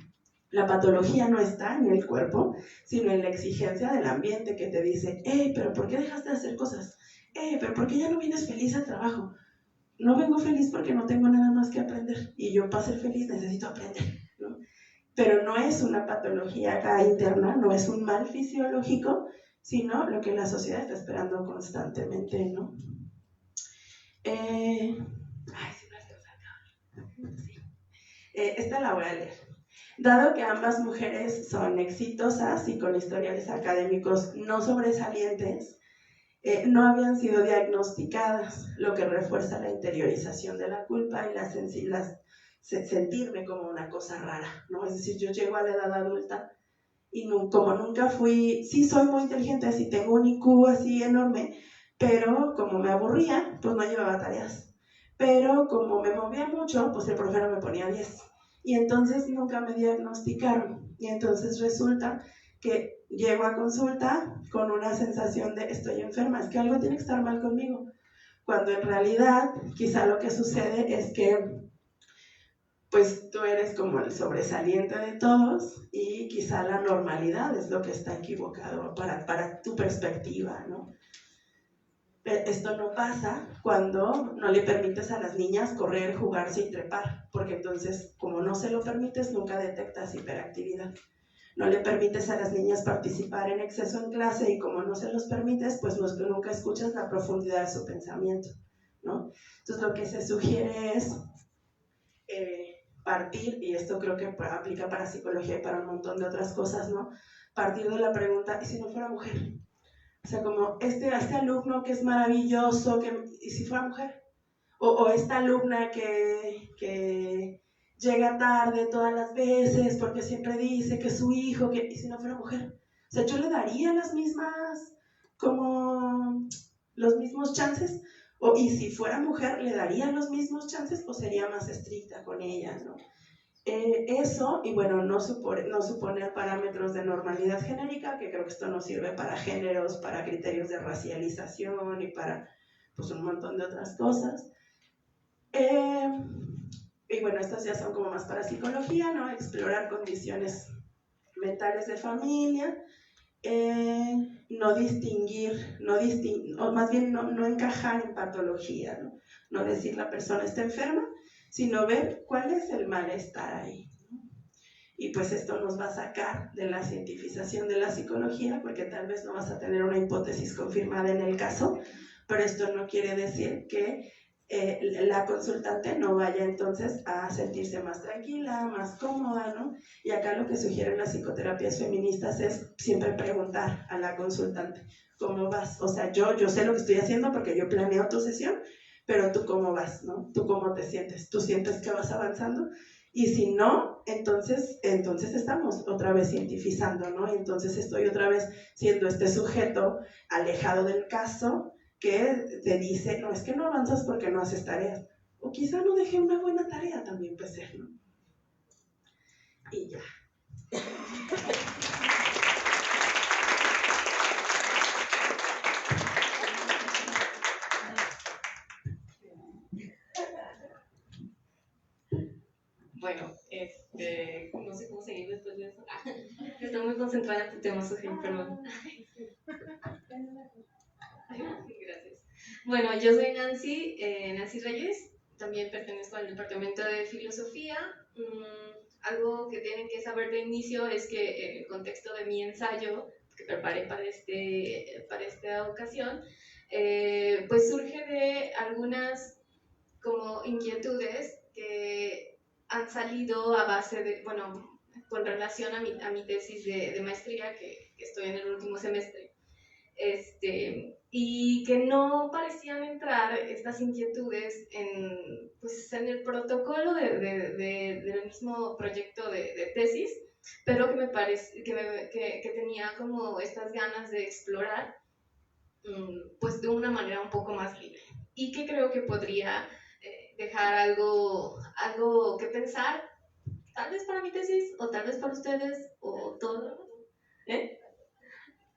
no está en el cuerpo, sino en la exigencia del ambiente que te dice, pero ¿por qué dejaste de hacer cosas? Pero ¿por qué ya no vienes feliz al trabajo? No vengo feliz porque no tengo nada más que aprender, y yo para ser feliz necesito aprender, ¿no? Pero no es una patología acá interna, no es un mal fisiológico, sino lo que la sociedad está esperando constantemente, ¿no? Esta la voy a leer. Dado que ambas mujeres son exitosas y con historiales académicos no sobresalientes, no habían sido diagnosticadas, lo que refuerza la interiorización de la culpa y sentirme como una cosa rara, ¿no? Es decir, yo llego a la edad adulta y como nunca fui, sí soy muy inteligente, sí tengo un IQ así enorme, pero como me aburría, pues no llevaba tareas. Pero como me movía mucho, pues el profesor me ponía 10. Y entonces nunca me diagnosticaron. Y entonces resulta que llego a consulta con una sensación de estoy enferma, es que algo tiene que estar mal conmigo. Cuando en realidad quizá lo que sucede es que pues tú eres como el sobresaliente de todos y quizá la normalidad es lo que está equivocado para tu perspectiva, ¿no? Esto no pasa cuando no le permites a las niñas correr, jugarse y trepar, porque entonces, como no se lo permites, nunca detectas hiperactividad. No le permites a las niñas participar en exceso en clase y como no se los permites, pues nunca escuchas la profundidad de su pensamiento, ¿no? Entonces lo que se sugiere es partir, y esto creo que aplica para psicología y para un montón de otras cosas, ¿no? Partir de la pregunta, ¿y si no fuera mujer? O sea, como este alumno que es maravilloso, ¿y si fuera mujer? O esta alumna que llega tarde todas las veces porque siempre dice que es su hijo, ¿y si no fuera mujer? O sea, yo le daría las mismas como los mismos chances, y si fuera mujer, ¿le daría los mismos chances o sería más estricta con ella, ¿no? Eso, y bueno, no supone parámetros de normalidad genérica, que creo que esto no sirve para géneros, para criterios de racialización y para pues un montón de otras cosas. Y bueno, estas ya son como más para psicología, ¿no? Explorar condiciones mentales de familia, no distinguir, o más bien no encajar en patología, ¿no? No decir la persona está enferma, sino ver cuál es el malestar ahí. Y pues esto nos va a sacar de la cientificación de la psicología, porque tal vez no vas a tener una hipótesis confirmada en el caso, pero esto no quiere decir que la consultante no vaya entonces a sentirse más tranquila, más cómoda, ¿no? Y acá lo que sugieren las psicoterapias feministas es siempre preguntar a la consultante, ¿cómo vas? O sea, yo sé lo que estoy haciendo porque yo planeo tu sesión, pero tú cómo vas, ¿no? ¿Tú cómo te sientes? ¿Tú sientes que vas avanzando? Y si no, entonces estamos otra vez cientificando, ¿no? Y entonces estoy otra vez siendo este sujeto alejado del caso que te dice, no, es que no avanzas porque no haces tareas. O quizá no dejé una buena tarea, también puede ser, ¿no? Y ya. Bueno, no sé cómo seguir después de eso. Estoy muy concentrada en tu tema, Sofía, perdón. Gracias. Bueno, yo soy Nancy Reyes, también pertenezco al departamento de filosofía. Algo que tienen que saber de inicio es que en el contexto de mi ensayo que preparé para esta ocasión, pues surge de algunas como inquietudes que han salido a base de, bueno, con relación a mi tesis de maestría, que estoy en el último semestre, y que no parecían entrar estas inquietudes en el protocolo del mismo proyecto de tesis, pero que me parece que tenía como estas ganas de explorar pues de una manera un poco más libre, y que creo que podría dejar algo que pensar, tal vez para mi tesis, o tal vez para ustedes, o todo.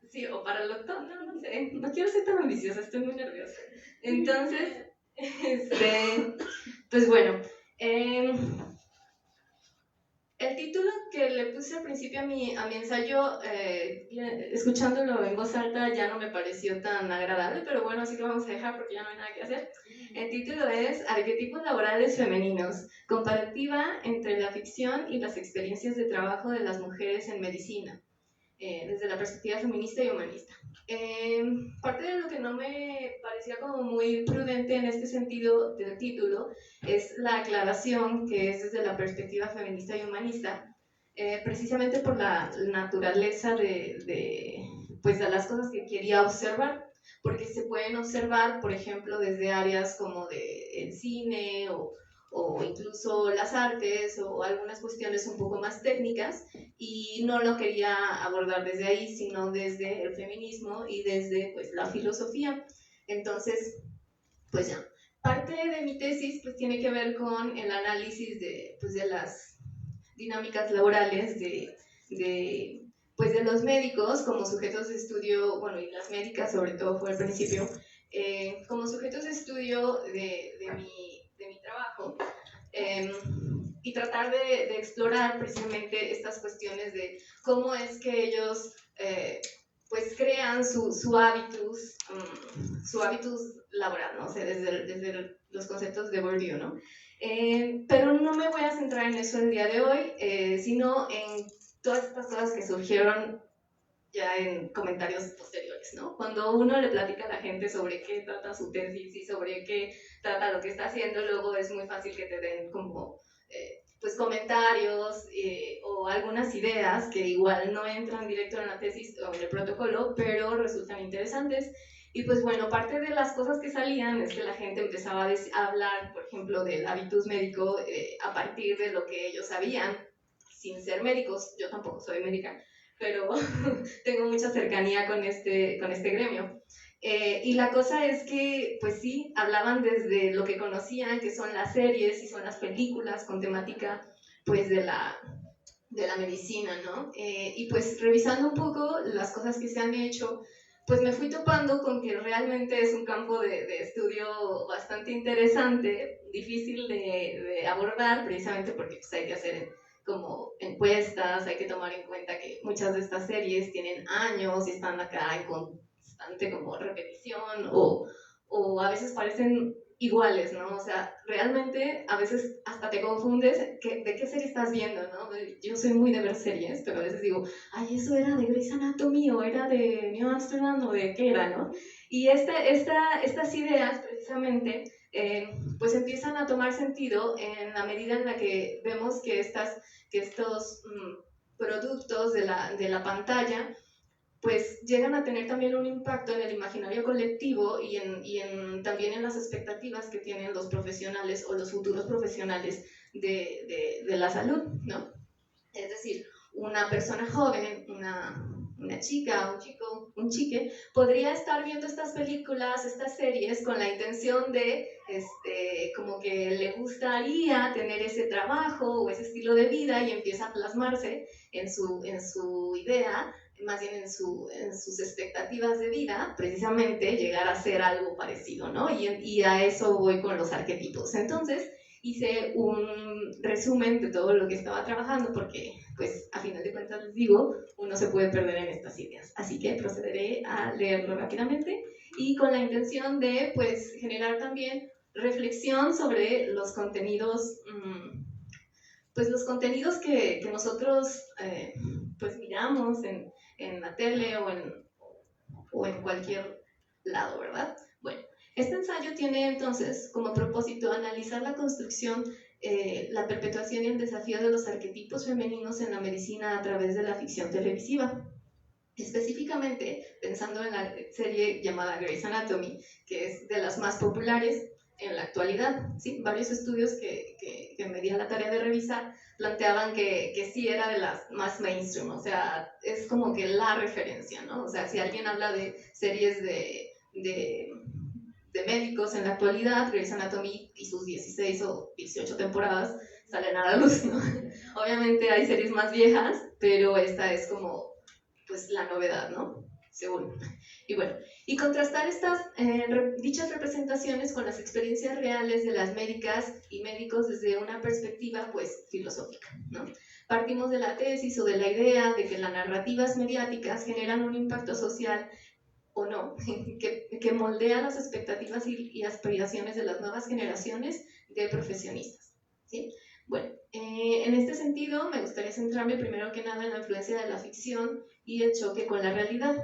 Sí, o para el doctor, no sé, no quiero ser tan ambiciosa, estoy muy nerviosa. Entonces, pues bueno, el título que le puse al principio a mi ensayo, escuchándolo en voz alta ya no me pareció tan agradable, pero bueno, así lo vamos a dejar porque ya no hay nada que hacer. El título es Arquetipos laborales femeninos, comparativa entre la ficción y las experiencias de trabajo de las mujeres en medicina, desde la perspectiva feminista y humanista. Parte de lo que no me parecía como muy prudente en este sentido del título es la aclaración que es desde la perspectiva feminista y humanista, precisamente por la naturaleza pues de las cosas que quería observar, porque se pueden observar, por ejemplo, desde áreas como el cine o incluso las artes o algunas cuestiones un poco más técnicas, y no lo quería abordar desde ahí, sino desde el feminismo y desde pues, la filosofía. Entonces, pues ya, parte de mi tesis pues, tiene que ver con el análisis pues, de las dinámicas laborales de los médicos como sujetos de estudio, bueno, y las médicas sobre todo fue al principio, como sujetos de estudio de mi trabajo, y tratar de explorar precisamente estas cuestiones de cómo es que ellos pues crean su hábitus laboral, ¿no? O sea, desde los conceptos de Bourdieu, ¿no? Pero no me voy a centrar en eso el día de hoy, sino en todas estas cosas que surgieron ya en comentarios posteriores, ¿no? Cuando uno le platica a la gente sobre qué trata su tesis y sobre qué trata lo que está haciendo, luego es muy fácil que te den como pues comentarios o algunas ideas que igual no entran directo en la tesis o en el protocolo, pero resultan interesantes. Y pues bueno, parte de las cosas que salían es que la gente empezaba a hablar, por ejemplo, del hábitus médico a partir de lo que ellos sabían, sin ser médicos. Yo tampoco soy médica, pero tengo mucha cercanía con este gremio. Y la cosa es que, pues sí, hablaban desde lo que conocían, que son las series y son las películas con temática, pues, de la medicina, ¿no? Y pues revisando un poco las cosas que se han hecho, pues me fui topando con que realmente es un campo de estudio bastante interesante, difícil de abordar, precisamente porque pues, hay que hacer como encuestas, hay que tomar en cuenta que muchas de estas series tienen años y están acá en constante como repetición o a veces parecen iguales, ¿no? O sea, realmente a veces hasta te confundes de qué serie estás viendo, ¿no? Yo soy muy de ver series, pero a veces digo, ay, eso era de Grey's Anatomy o era de New Amsterdam o de qué era, ¿no? Y estas ideas precisamente pues empiezan a tomar sentido en la medida en la que vemos que estos productos de la pantalla pues llegan a tener también un impacto en el imaginario colectivo y también en las expectativas que tienen los profesionales o los futuros profesionales de la salud, ¿no? Es decir, una persona joven, una chica, un chico, un chique, podría estar viendo estas películas, estas series, con la intención de, como que le gustaría tener ese trabajo o ese estilo de vida y empieza a plasmarse en su idea, más bien en sus expectativas de vida, precisamente llegar a ser algo parecido, ¿no? Y a eso voy con los arquetipos. Entonces, hice un resumen de todo lo que estaba trabajando porque, pues, a final de cuentas les digo, uno se puede perder en estas ideas. Así que procederé a leerlo rápidamente y con la intención de, pues, generar también reflexión sobre los contenidos, pues, los contenidos que nosotros, pues, miramos en la tele o en cualquier lado, ¿verdad? Bueno, este ensayo tiene entonces como propósito analizar la construcción, la perpetuación y el desafío de los arquetipos femeninos en la medicina a través de la ficción televisiva. Específicamente, pensando en la serie llamada Grey's Anatomy, que es de las más populares en la actualidad, ¿sí? Varios estudios que me di a la tarea de revisar planteaban que sí era de las más mainstream, o sea, es como que la referencia, ¿no? O sea, si alguien habla de series de médicos en la actualidad, Grey's Anatomy y sus 16 o 18 temporadas salen a la luz, ¿no? Obviamente hay series más viejas, pero esta es como, pues, la novedad, ¿no? Según. Y bueno, y contrastar dichas representaciones con las experiencias reales de las médicas y médicos desde una perspectiva, pues, filosófica, ¿no? Partimos de la tesis o de la idea de que las narrativas mediáticas generan un impacto social o no, que moldea las expectativas y aspiraciones de las nuevas generaciones de profesionistas, ¿sí? Bueno, en este sentido me gustaría centrarme primero que nada en la influencia de la ficción y el choque con la realidad.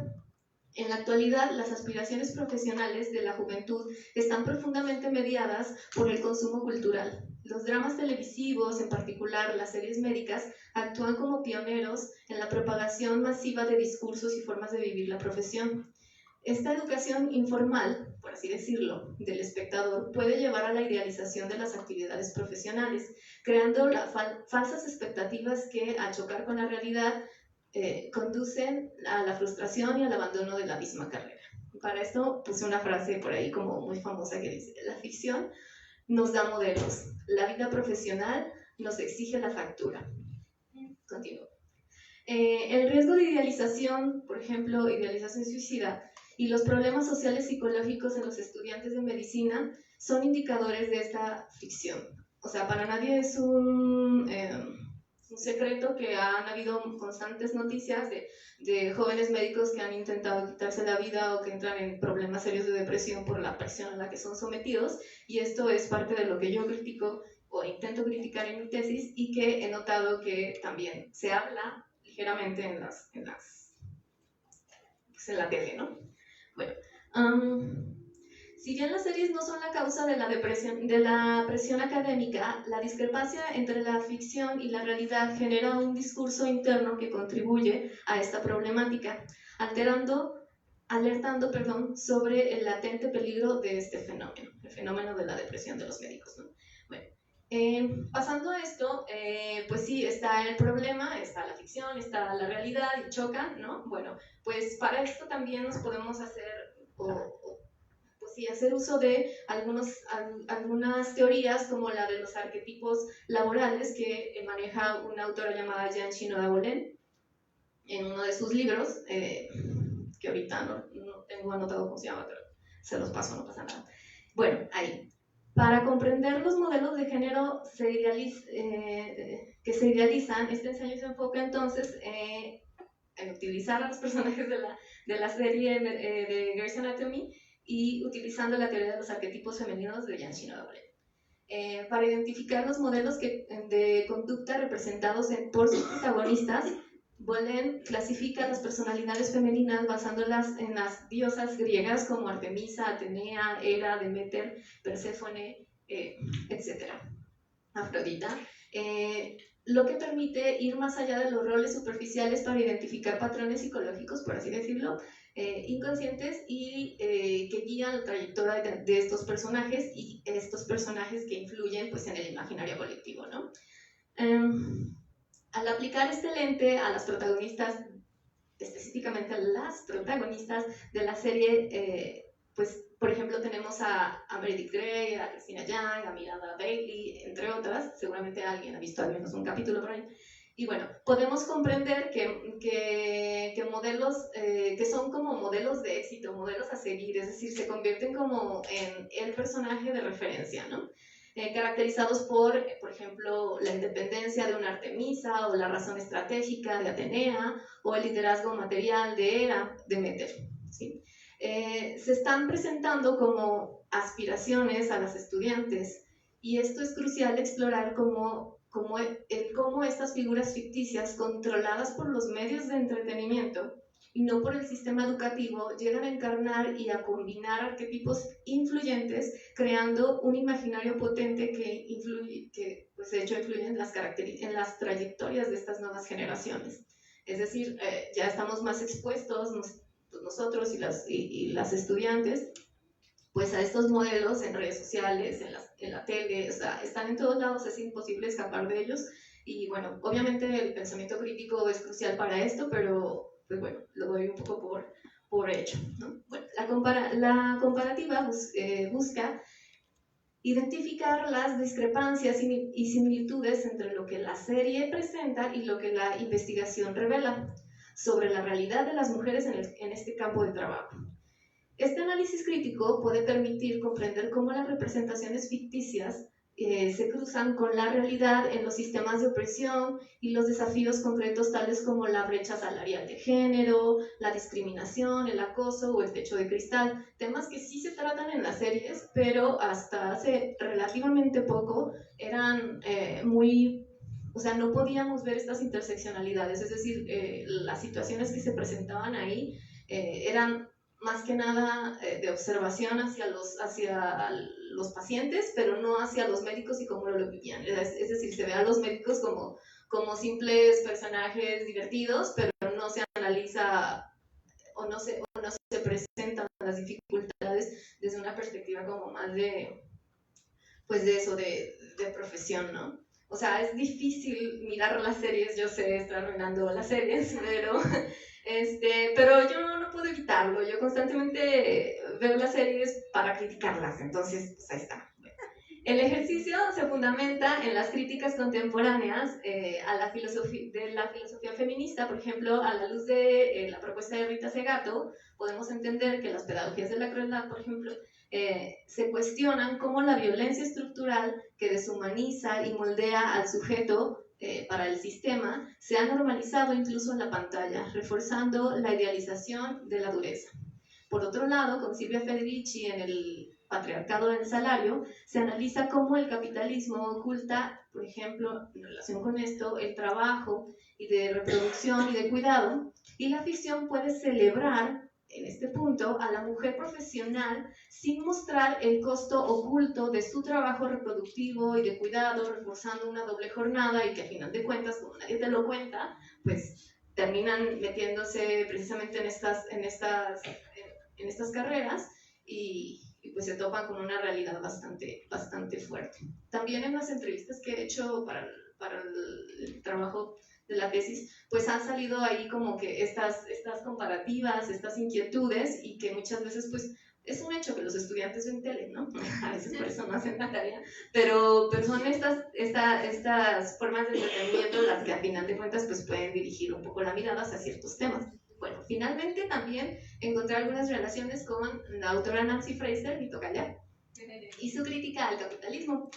En la actualidad, las aspiraciones profesionales de la juventud están profundamente mediadas por el consumo cultural. Los dramas televisivos, en particular las series médicas, actúan como pioneros en la propagación masiva de discursos y formas de vivir la profesión. Esta educación informal, por así decirlo, del espectador puede llevar a la idealización de las actividades profesionales, creando falsas expectativas que, al chocar con la realidad, conducen a la frustración y al abandono de la misma carrera. Para esto puse una frase por ahí como muy famosa que dice: la ficción nos da modelos, la vida profesional nos exige la factura. Continúo. El riesgo de idealización, por ejemplo, idealización suicida, y los problemas sociales psicológicos en los estudiantes de medicina son indicadores de esta ficción. O sea, para nadie es un secreto que han habido constantes noticias de jóvenes médicos que han intentado quitarse la vida o que entran en problemas serios de depresión por la presión a la que son sometidos, y esto es parte de lo que yo critico o intento criticar en mi tesis, y que he notado que también se habla ligeramente en la tele, ¿no? Bueno, si bien las series no son la causa de la presión académica, la discrepancia entre la ficción y la realidad genera un discurso interno que contribuye a esta problemática, alertando sobre el latente peligro de este fenómeno, el fenómeno de la depresión de los médicos, ¿no? Bueno, Pasando a esto, pues sí, está el problema, está la ficción, está la realidad y chocan, ¿no? Bueno, pues para esto también nos podemos hacer, pues sí, hacer uso de algunas teorías como la de los arquetipos laborales que maneja una autora llamada Jean Shinoda Bolen en uno de sus libros, que ahorita no tengo anotado cómo se llama, pero se los paso, no pasa nada. Bueno, ahí. Para comprender los modelos de género que se idealizan, este ensayo se enfoca entonces en utilizar a los personajes de la serie de Grey's Anatomy y utilizando la teoría de los arquetipos femeninos de Jean Shinoda Bolen. Para identificar los modelos de conducta representados por sus protagonistas, Bolen clasifica las personalidades femeninas basándolas en las diosas griegas como Artemisa, Atenea, Hera, Demeter, Perséfone, etc. Afrodita. Lo que permite ir más allá de los roles superficiales para identificar patrones psicológicos, por así decirlo, inconscientes y que guían la trayectoria de estos personajes y estos personajes que influyen pues, en el imaginario colectivo, ¿no? Al aplicar este lente a las protagonistas, específicamente a las protagonistas de la serie, pues por ejemplo tenemos a Meredith Grey, a Christina Yang, a Miranda Bailey, entre otras, seguramente alguien ha visto al menos un capítulo por ahí. Y bueno, podemos comprender que modelos que son como modelos de éxito, modelos a seguir, es decir, se convierten como en el personaje de referencia, ¿no? Caracterizados por ejemplo, la independencia de una Artemisa o la razón estratégica de Atenea o el liderazgo material de Hera, Demeter, ¿sí? Se están presentando como aspiraciones a las estudiantes y esto es crucial explorar cómo estas figuras ficticias controladas por los medios de entretenimiento y no por el sistema educativo, llegan a encarnar y a combinar arquetipos influyentes, creando un imaginario potente que pues de hecho influye en las trayectorias de estas nuevas generaciones. Es decir, ya estamos más expuestos nosotros y las estudiantes pues a estos modelos en redes sociales, en la tele, o sea, están en todos lados, es imposible escapar de ellos. Y bueno, obviamente el pensamiento crítico es crucial para esto, pero pues bueno, lo doy un poco por hecho, ¿no? Bueno, la comparativa busca identificar las discrepancias y similitudes entre lo que la serie presenta y lo que la investigación revela sobre la realidad de las mujeres en este campo de trabajo. Este análisis crítico puede permitir comprender cómo las representaciones ficticias se cruzan con la realidad en los sistemas de opresión y los desafíos concretos tales como la brecha salarial de género, la discriminación, el acoso o el techo de cristal, temas que sí se tratan en las series, pero hasta hace relativamente poco eran o sea, no podíamos ver estas interseccionalidades, es decir, las situaciones que se presentaban ahí eran más que nada de observación hacia los pacientes, pero no hacia los médicos y cómo lo vivían. Es decir, se ve a los médicos como simples personajes divertidos, pero no se analiza o no se presentan las dificultades desde una perspectiva como más pues de eso, de profesión, ¿no? O sea, es difícil mirar las series, yo sé, estoy arruinando las series, pero yo no puedo evitarlo, yo constantemente veo las series para criticarlas, entonces pues ahí está. El ejercicio se fundamenta en las críticas contemporáneas a la filosofía feminista, por ejemplo, a la luz de la propuesta de Rita Segato, podemos entender que las pedagogías de la crueldad, por ejemplo, se cuestionan cómo la violencia estructural que deshumaniza y moldea al sujeto para el sistema se ha normalizado incluso en la pantalla, reforzando la idealización de la dureza. Por otro lado, con Silvia Federici en el patriarcado del salario, se analiza cómo el capitalismo oculta, por ejemplo, en relación con esto, el trabajo y de reproducción y de cuidado, y la ficción puede celebrar en este punto a la mujer profesional sin mostrar el costo oculto de su trabajo reproductivo y de cuidado, reforzando una doble jornada y que a final de cuentas, como nadie te lo cuenta, pues terminan metiéndose precisamente en estas carreras y pues se topan con una realidad bastante fuerte. También en las entrevistas que he hecho para el trabajo de la tesis, pues han salido ahí como que estas comparativas, estas inquietudes, y que muchas veces pues es un hecho que los estudiantes ven tele, ¿no? A veces por eso no hacen la tarea, pero son estas formas de entretenimiento las que a final de cuentas pues pueden dirigir un poco la mirada hacia ciertos temas. Bueno, finalmente también encontré algunas relaciones con la autora Nancy Fraser, mi tocaya, y su crítica al capitalismo.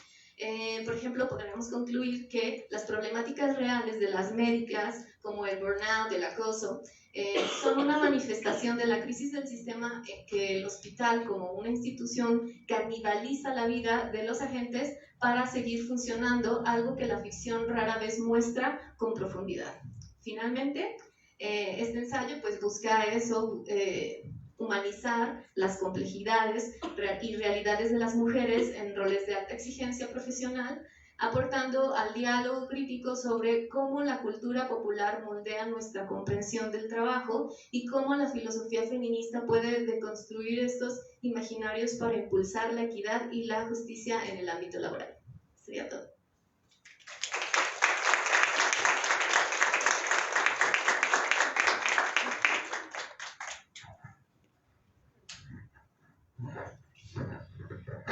Por ejemplo, podríamos concluir que las problemáticas reales de las médicas, como el burnout, el acoso, son una manifestación de la crisis del sistema en que el hospital, como una institución, canibaliza la vida de los agentes para seguir funcionando, algo que la ficción rara vez muestra con profundidad. Finalmente, este ensayo pues busca eso, humanizar las complejidades y realidades de las mujeres en roles de alta exigencia profesional, aportando al diálogo crítico sobre cómo la cultura popular moldea nuestra comprensión del trabajo y cómo la filosofía feminista puede deconstruir estos imaginarios para impulsar la equidad y la justicia en el ámbito laboral. Sería todo.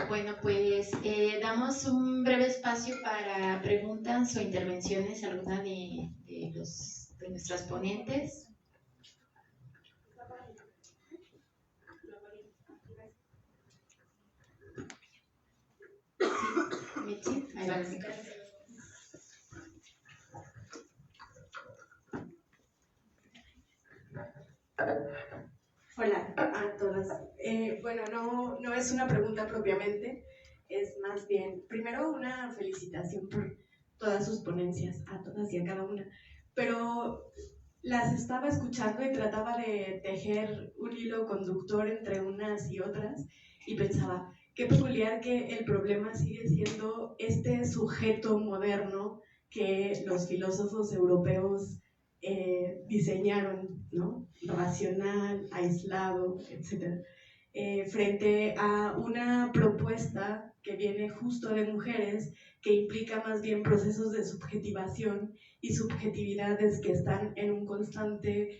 Bueno, pues damos un breve espacio para preguntas o intervenciones, alguna de nuestras ponentes. Sí, ahí va. Hola a todas. Bueno, no es una pregunta propiamente, es más bien, primero una felicitación por todas sus ponencias, a todas y a cada una, pero las estaba escuchando y trataba de tejer un hilo conductor entre unas y otras y pensaba, qué peculiar que el problema sigue siendo este sujeto moderno que los filósofos europeos diseñaron, ¿no? Racional, aislado, etc. Frente a una propuesta que viene justo de mujeres, que implica más bien procesos de subjetivación y subjetividades que están en un constante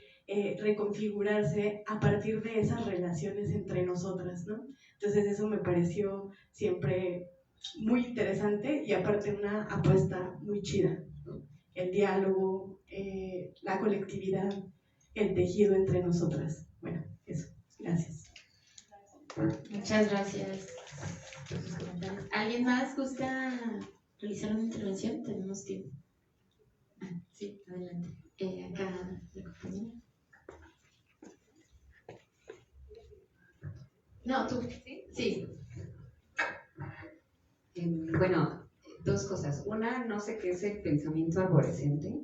reconfigurarse a partir de esas relaciones entre nosotras, ¿no? Entonces eso me pareció siempre muy interesante y aparte una apuesta muy chida, ¿no? El diálogo, la colectividad, el tejido entre nosotras. Bueno, eso. Gracias. Muchas gracias por sus comentarios. ¿Alguien más gusta realizar una intervención? Tenemos tiempo. Sí, adelante. Acá la compañera. No, tú. Sí. Bueno, dos cosas. Una, no sé qué es el pensamiento arborescente.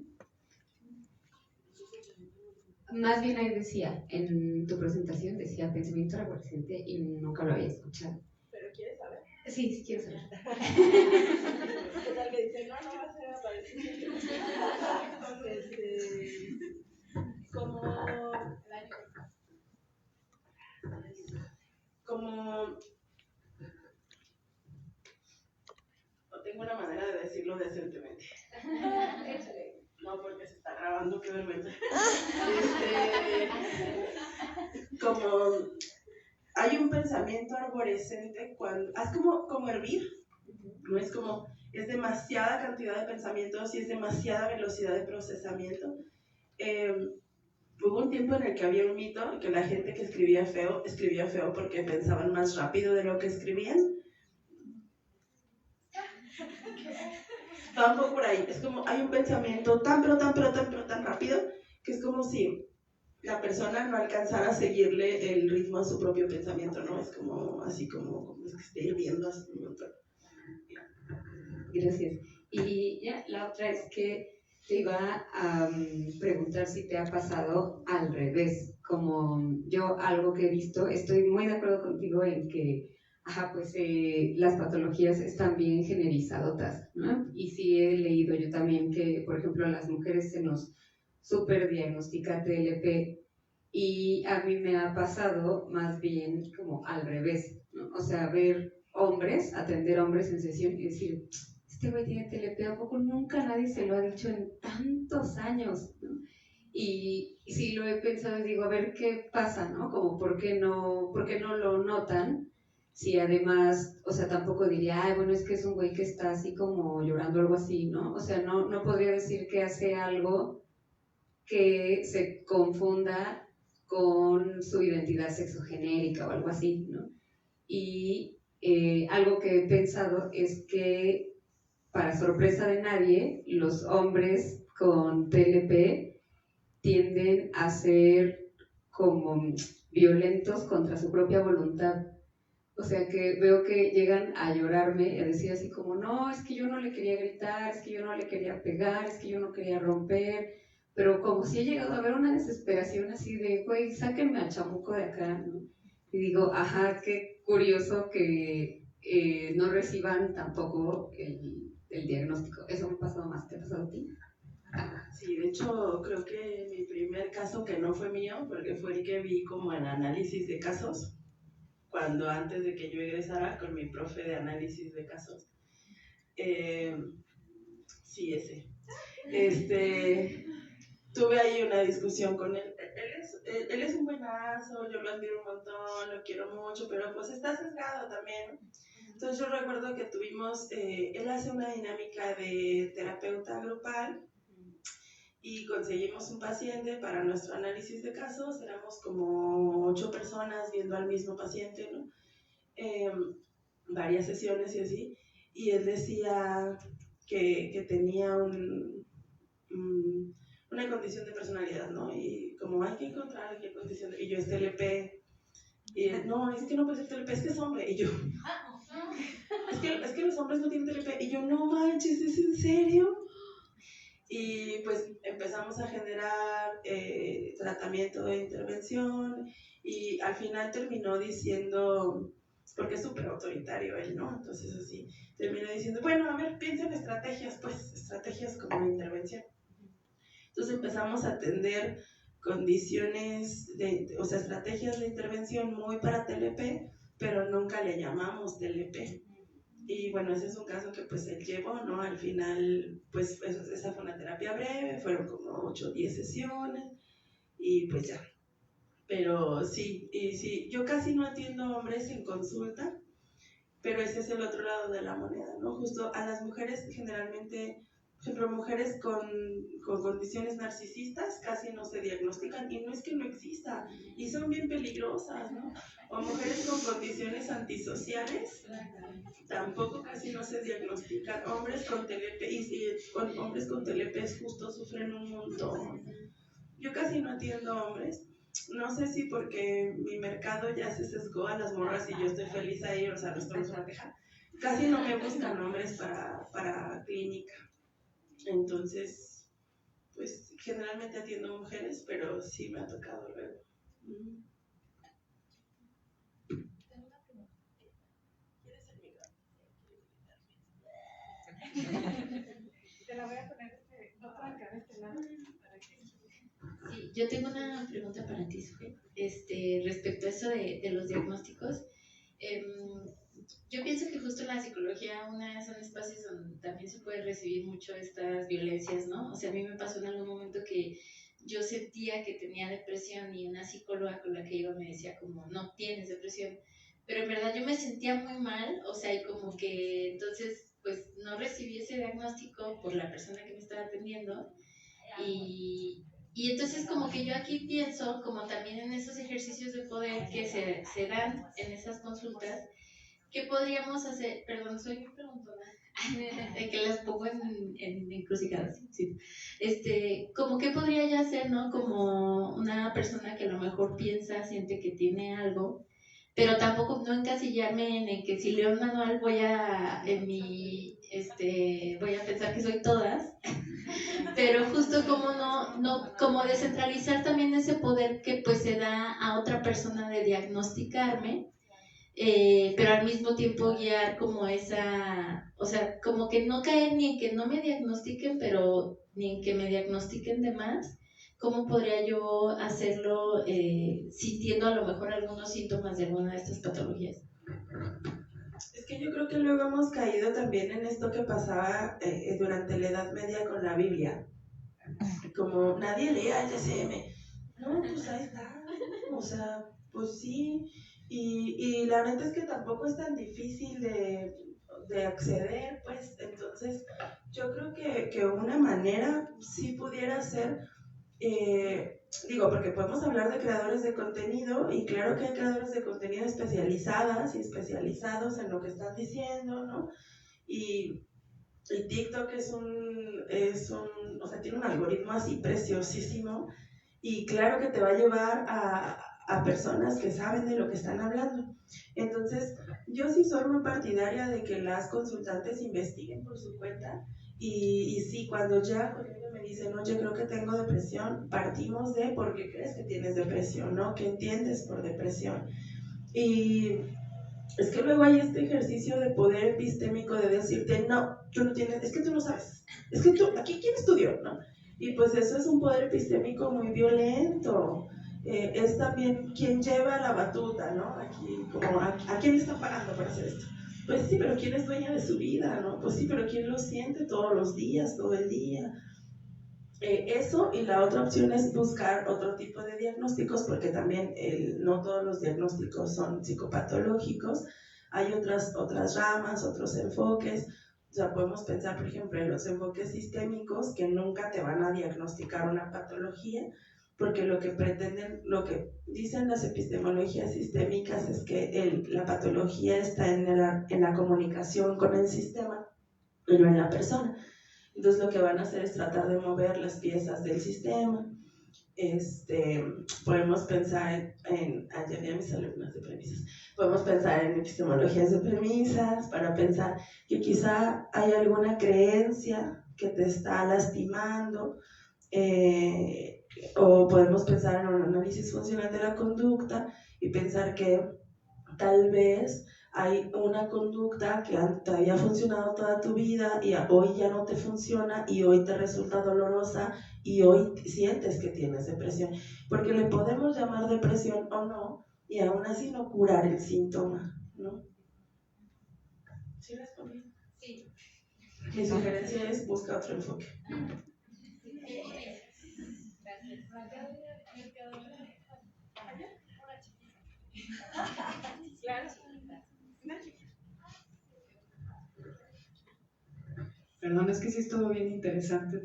Más bien ahí decía, en tu presentación decía pensamiento arborescente y nunca lo había escuchado. ¿Pero quieres saber? Sí, sí quiero saber. ¿Qué tal que dice, no va a ser apareciente? No tengo una manera de decirlo decentemente. No, porque se está grabando, qué vergüenza. Como hay un pensamiento arborescente cuando es como hervir, no es como, es demasiada cantidad de pensamientos y es demasiada velocidad de procesamiento. Hubo un tiempo en el que había un mito que la gente que escribía feo porque pensaban más rápido de lo que escribían. Va un poco por ahí, es como hay un pensamiento tan rápido que es como si la persona no alcanzara a seguirle el ritmo a su propio pensamiento, ¿no? Es como así como es que esté hirviendo así un montón. Gracias. Y ya, la otra es que te iba a preguntar si te ha pasado al revés, como yo algo que he visto, estoy muy de acuerdo contigo en que las patologías están bien generizadotas, ¿no? Y sí he leído yo también que, por ejemplo, a las mujeres se nos superdiagnostica TLP y a mí me ha pasado más bien como al revés, ¿no? O sea, ver hombres, atender hombres en sesión y decir, este güey tiene TLP, ¿a poco nunca nadie se lo ha dicho en tantos años? ¿No? Y sí lo he pensado y digo, a ver qué pasa, ¿no? Como por qué no lo notan, si además, o sea, tampoco diría, ay, bueno, es que es un güey que está así como llorando o algo así, ¿no? O sea, no podría decir que hace algo que se confunda con su identidad sexogenérica o algo así, ¿no? Y algo que he pensado es que, para sorpresa de nadie, los hombres con TLP tienden a ser como violentos contra su propia voluntad. O sea, que veo que llegan a llorarme y a decir así como, no, es que yo no le quería gritar, es que yo no le quería pegar, es que yo no quería romper, pero como si he llegado a ver una desesperación así de, güey, sáquenme al chamuco de acá, ¿no? Y digo, ajá, qué curioso que no reciban tampoco el diagnóstico. Eso me ha pasado más. ¿Te ha pasado a ti? Sí, de hecho, creo que mi primer caso, que no fue mío, porque fue el que vi como en análisis de casos, cuando antes de que yo egresara con mi profe de análisis de casos. Sí, ese. Tuve ahí una discusión con él. Él es un buenazo, yo lo admiro un montón, lo quiero mucho, pero pues está sesgado también. Entonces yo recuerdo que tuvimos, él hace una dinámica de terapeuta grupal y conseguimos un paciente para nuestro análisis de casos. Éramos como 8 personas viendo al mismo paciente, ¿no? Varias sesiones y así, y él decía que tenía una condición de personalidad, ¿no? Y como hay que encontrar qué condición, y yo es TLP, y él, no, es que no puede ser TLP, es que es hombre, y yo, es que los hombres no tienen TLP, y yo, no manches, ¿es en serio? Y pues empezamos a generar tratamiento de intervención, y al final terminó diciendo, porque es súper autoritario él, ¿no? Entonces así, terminó diciendo, bueno, a ver, piensen estrategias, pues, estrategias como de intervención. Entonces empezamos a atender condiciones, o sea, estrategias de intervención muy para TLP, pero nunca le llamamos TLP. Y bueno, ese es un caso que pues él llevó, ¿no? Al final, pues esa fue una terapia breve, fueron como 8 o 10 sesiones y pues ya. Pero sí, y sí, yo casi no atiendo hombres en consulta, pero ese es el otro lado de la moneda, ¿no? Justo a las mujeres generalmente, por ejemplo, mujeres con condiciones narcisistas casi no se diagnostican, y no es que no exista, y son bien peligrosas, ¿no? O mujeres con condiciones antisociales tampoco casi no se diagnostican. Hombres con TLP, y hombres con TLP justo sufren un montón. Yo casi no atiendo hombres. No sé si porque mi mercado ya se sesgó a las morras y yo estoy feliz ahí, o sea, no estamos una queja. Casi no me buscan hombres para clínica. Entonces, pues generalmente atiendo mujeres, pero sí me ha tocado luego. Te la voy a poner otra acá de este lado. Sí, yo tengo una pregunta para ti, Sofía. Respecto a eso de los diagnósticos. Yo pienso que justo en la psicología son espacios donde también se puede recibir mucho estas violencias, ¿no? O sea, a mí me pasó en algún momento que yo sentía que tenía depresión y una psicóloga con la que iba me decía como, no, tienes depresión. Pero en verdad yo me sentía muy mal, o sea, y como que entonces pues no recibí ese diagnóstico por la persona que me estaba atendiendo. Y entonces como que yo aquí pienso, como también en esos ejercicios de poder que se dan en esas consultas, ¿qué podríamos hacer? Perdón, soy muy preguntona, de que las pongo en encrucijadas. Sí. Como qué podría yo hacer, ¿no? Como una persona que a lo mejor piensa, siente que tiene algo, pero tampoco no encasillarme en que si leo un manual voy a pensar que soy todas. Pero justo como como descentralizar también ese poder que pues se da a otra persona de diagnosticarme, pero al mismo tiempo guiar como o sea, como que no caer ni en que no me diagnostiquen, pero ni en que me diagnostiquen de más. ¿Cómo podría yo hacerlo sintiendo a lo mejor algunos síntomas de alguna de estas patologías? Es que yo creo que luego hemos caído también en esto que pasaba durante la Edad Media con la Biblia. Como nadie leía el DSM. No, pues ahí está. O sea, pues sí. Y la neta es que tampoco es tan difícil de acceder, pues. Entonces, yo creo que una manera sí pudiera ser, digo, porque podemos hablar de creadores de contenido, y claro que hay creadores de contenido especializadas y especializados en lo que están diciendo, ¿no? Y TikTok o sea, tiene un algoritmo así preciosísimo, y claro que te va a llevar a personas que saben de lo que están hablando. Entonces, yo sí soy muy partidaria de que las consultantes investiguen por su cuenta, y sí, cuando ya me dicen, oye, creo que tengo depresión, partimos de por qué crees que tienes depresión, ¿no? ¿Qué entiendes por depresión? Y es que luego hay este ejercicio de poder epistémico de decirte, no, tú no tienes, es que tú no sabes, es que tú, aquí quién estudió, ¿no? Y pues eso es un poder epistémico muy violento. Es también quien lleva la batuta, ¿no? Aquí, como, ¿a quién le está pagando para hacer esto? Pues sí, pero ¿quién es dueña de su vida, no? Pues sí, pero ¿quién lo siente todos los días, todo el día? Eso, y la otra opción es buscar otro tipo de diagnósticos, porque también no todos los diagnósticos son psicopatológicos, hay otras ramas, otros enfoques. O sea, podemos pensar, por ejemplo, en los enfoques sistémicos, que nunca te van a diagnosticar una patología, porque lo que pretenden, lo que dicen las epistemologías sistémicas es que la patología está en la comunicación con el sistema y no en la persona. Entonces lo que van a hacer es tratar de mover las piezas del sistema. Podemos pensar ya mis alumnas de premisas, podemos pensar en epistemologías de premisas para pensar que quizá hay alguna creencia que te está lastimando, o podemos pensar en un análisis funcional de la conducta y pensar que tal vez hay una conducta que te había funcionado toda tu vida y hoy ya no te funciona, y hoy te resulta dolorosa, y hoy sientes que tienes depresión, porque le podemos llamar depresión o no, y aún así no curar el síntoma, ¿no? ¿Sí respondí? Sí. Mi sugerencia es busca otro enfoque. Perdón, es que sí estuvo bien interesante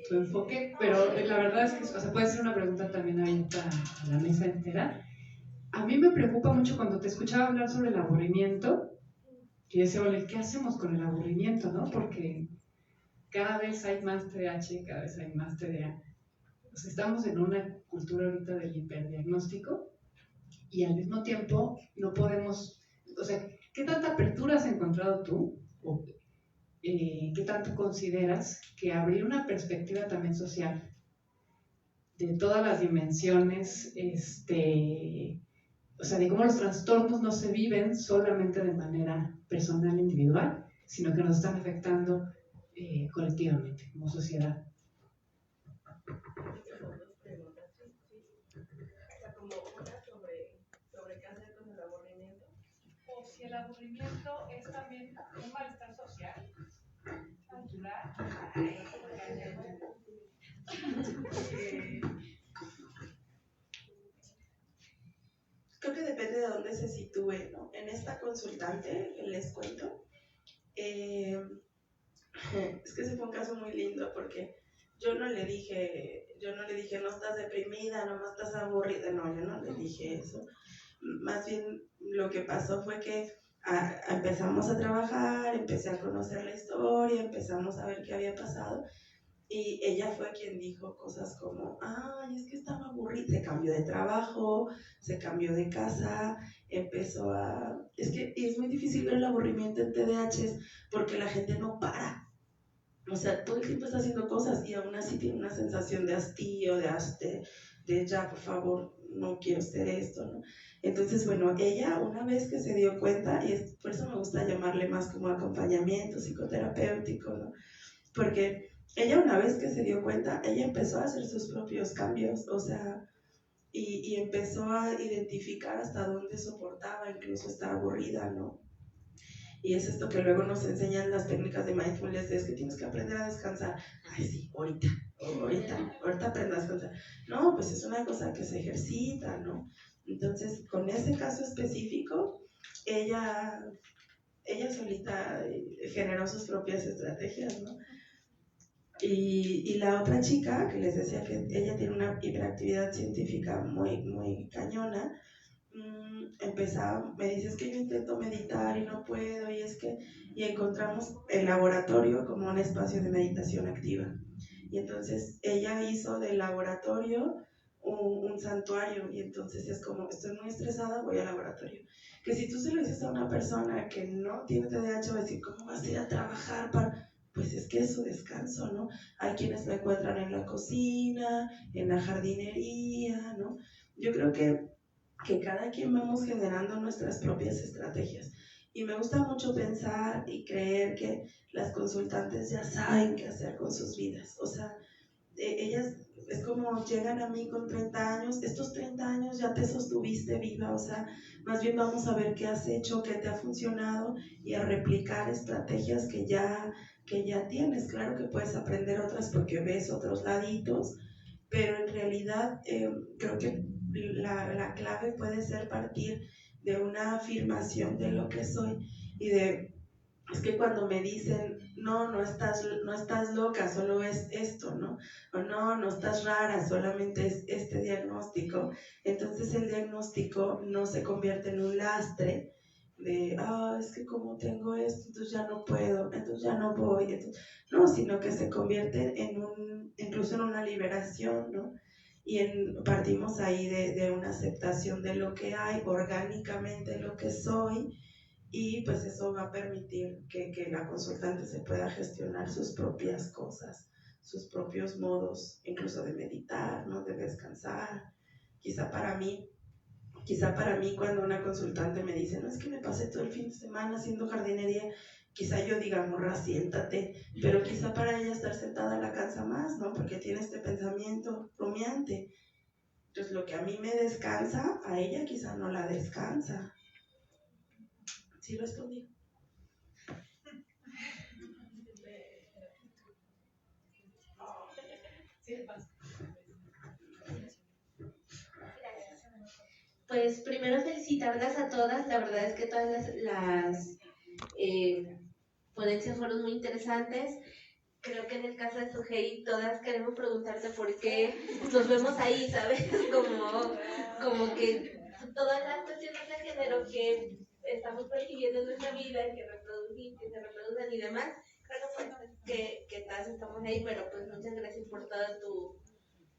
tu enfoque, pero la verdad es que, o sea, puede ser una pregunta también abierta a la mesa entera. A mí me preocupa mucho cuando te escuchaba hablar sobre el aburrimiento, y decía, ole, ¿qué hacemos con el aburrimiento, no? Porque cada vez hay más TDAH, cada vez hay más TDA. O sea, estamos en una cultura ahorita del hiperdiagnóstico, y al mismo tiempo no podemos, o sea, ¿qué tanta apertura has encontrado tú? ¿Qué tanto consideras que abrir una perspectiva también social de todas las dimensiones, o sea, de cómo los trastornos no se viven solamente de manera personal, individual, sino que nos están afectando colectivamente, como sociedad? O si el aburrimiento es también un malestar social, cultural. Creo que depende de dónde se sitúe, ¿no? En esta consultante, les cuento, es que ese fue un caso muy lindo, porque yo no le dije, no estás deprimida, no estás aburrida, no, yo no le dije eso. Más bien lo que pasó fue que empezamos a trabajar, empecé a conocer la historia, empezamos a ver qué había pasado, y ella fue quien dijo cosas como, ay, es que estaba aburrida, se cambió de trabajo, se cambió de casa, empezó a... Es que es muy difícil ver el aburrimiento en TDAH porque la gente no para. O sea, todo el tiempo está haciendo cosas y aún así tiene una sensación de hastío, de ya, por favor, no quiero hacer esto, ¿no? Entonces, bueno, ella una vez que se dio cuenta, y por eso me gusta llamarle más como acompañamiento psicoterapéutico, ¿no? Porque ella una vez que se dio cuenta, ella empezó a hacer sus propios cambios, o sea, y empezó a identificar hasta dónde soportaba incluso estar aburrida, ¿no? Y es esto que luego nos enseñan las técnicas de mindfulness, es que tienes que aprender a descansar. Ay, sí, ahorita aprendo a descansar. No, pues es una cosa que se ejercita, ¿no? Entonces, con ese caso específico, ella solita generó sus propias estrategias, ¿no? Y la otra chica, que les decía que ella tiene una hiperactividad científica muy cañona, empezaba, me dice, es que yo intento meditar y no puedo, y encontramos el laboratorio como un espacio de meditación activa. Y entonces ella hizo del laboratorio un santuario, y entonces es como, estoy muy estresada, voy al laboratorio. Que si tú se lo dices a una persona que no tiene TDAH, va a decir, ¿cómo vas a ir a trabajar para...? Pues es que es su descanso, ¿no? Hay quienes lo encuentran en la cocina, en la jardinería, ¿no? Yo creo que cada quien vamos generando nuestras propias estrategias. Y me gusta mucho pensar y creer que las consultantes ya saben qué hacer con sus vidas. O sea, ellas es como llegan a mí con 30 años, estos 30 años ya te sostuviste viva, o sea, más bien vamos a ver qué has hecho, qué te ha funcionado y a replicar estrategias que ya tienes. Claro que puedes aprender otras porque ves otros laditos, pero en realidad creo que la clave puede ser partir de una afirmación de lo que soy y es que cuando me dicen, no estás loca, solo es esto, ¿no? O no estás rara, solamente es este diagnóstico. Entonces el diagnóstico no se convierte en un lastre de, es que como tengo esto, entonces ya no puedo, entonces ya no voy. No, sino que se convierte incluso en una liberación, ¿no? Y partimos ahí de una aceptación de lo que hay, orgánicamente lo que soy, y pues eso va a permitir que la consultante se pueda gestionar sus propias cosas, sus propios modos, incluso de meditar, ¿no? De descansar. Quizá para mí cuando una consultante me dice, no, es que me pasé todo el fin de semana haciendo jardinería, quizá yo diga, morra, siéntate, pero quizá para ella estar sentada la cansa más, ¿no? Porque tiene este pensamiento rumiante. Entonces lo que a mí me descansa, a ella quizá no la descansa. ¿Sí respondí? Pues primero felicitarlas a todas, la verdad es que todas las ponencias fueron muy interesantes. Creo que en el caso de Sujei todas queremos preguntarte por qué nos vemos ahí, ¿sabes? Como que todas las cuestiones de género que estamos percibiendo en nuestra vida, que se reproducen y demás, creo que todas estamos ahí, pero pues muchas gracias por toda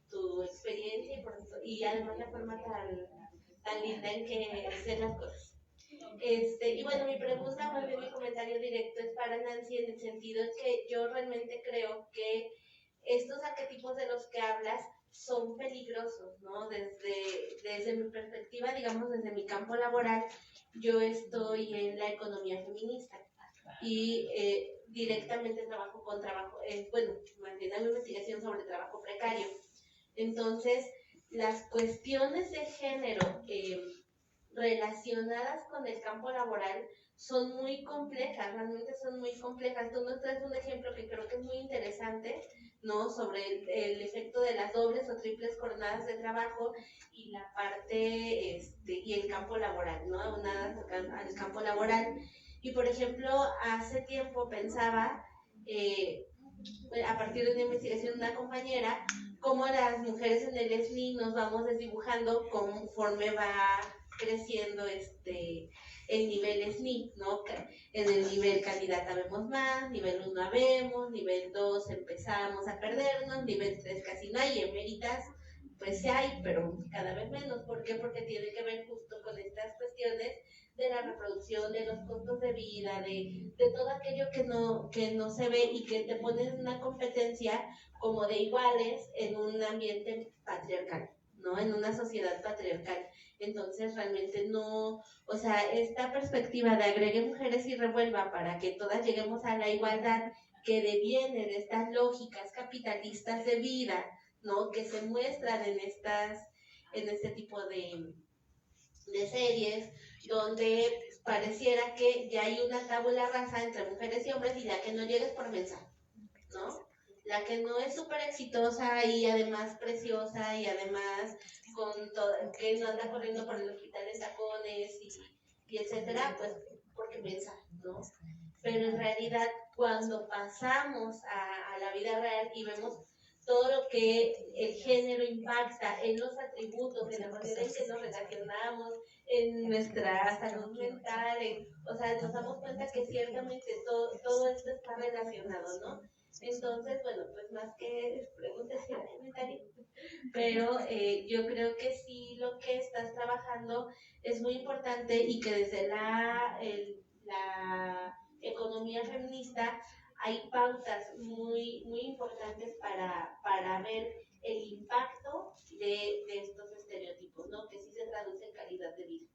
tu experiencia y además la forma tan linda en que hacer las cosas. Y bueno, mi pregunta, más bien mi comentario directo es para Nancy en el sentido de que yo realmente creo que estos arquetipos de los que hablas son peligrosos, ¿no? Desde mi perspectiva, digamos, desde mi campo laboral, yo estoy en la economía feminista y directamente trabajo más bien hago investigación sobre trabajo precario. Entonces, las cuestiones de género relacionadas con el campo laboral son muy complejas, realmente son muy complejas. Tú nos traes un ejemplo que creo que es muy interesante, ¿no? Sobre el efecto de las dobles o triples jornadas de trabajo y la parte, y el campo laboral, ¿no? Aunadas al campo laboral. Y por ejemplo, hace tiempo pensaba, a partir de una investigación de una compañera, cómo las mujeres en el SNI nos vamos desdibujando conforme va creciendo el nivel SNI, ¿no? En el nivel candidata vemos más, nivel 1 habemos, nivel 2 empezamos a perdernos, nivel 3 casi no hay, eméritas pues sí hay, pero cada vez menos. ¿Por qué? Porque tiene que ver justo con estas cuestiones de la reproducción, de los costos de vida, de todo aquello que no se ve y que te pone en una competencia como de iguales en un ambiente patriarcal, ¿no? En una sociedad patriarcal. Entonces realmente no, o sea, esta perspectiva de agregue mujeres y revuelva para que todas lleguemos a la igualdad que deviene de estas lógicas capitalistas de vida, ¿no? Que se muestran en en este tipo de series, donde pareciera que ya hay una tabula rasa entre mujeres y hombres y la que no llega es por mensaje, ¿no? La que no es súper exitosa y además preciosa y además con todo, que no anda corriendo por el hospital de tacones y etcétera, pues porque piensa, ¿no? Pero en realidad cuando pasamos a la vida real y vemos todo lo que el género impacta en los atributos, en la manera en que nos relacionamos, en nuestra salud mental, o sea, nos damos cuenta que ciertamente todo esto está relacionado, ¿no? Entonces, bueno, pues más que preguntas y comentarios, pero yo creo que sí lo que estás trabajando es muy importante y que desde la economía feminista hay pautas muy importantes para ver el impacto de estos estereotipos, ¿no? Que sí se traduce en calidad de vida.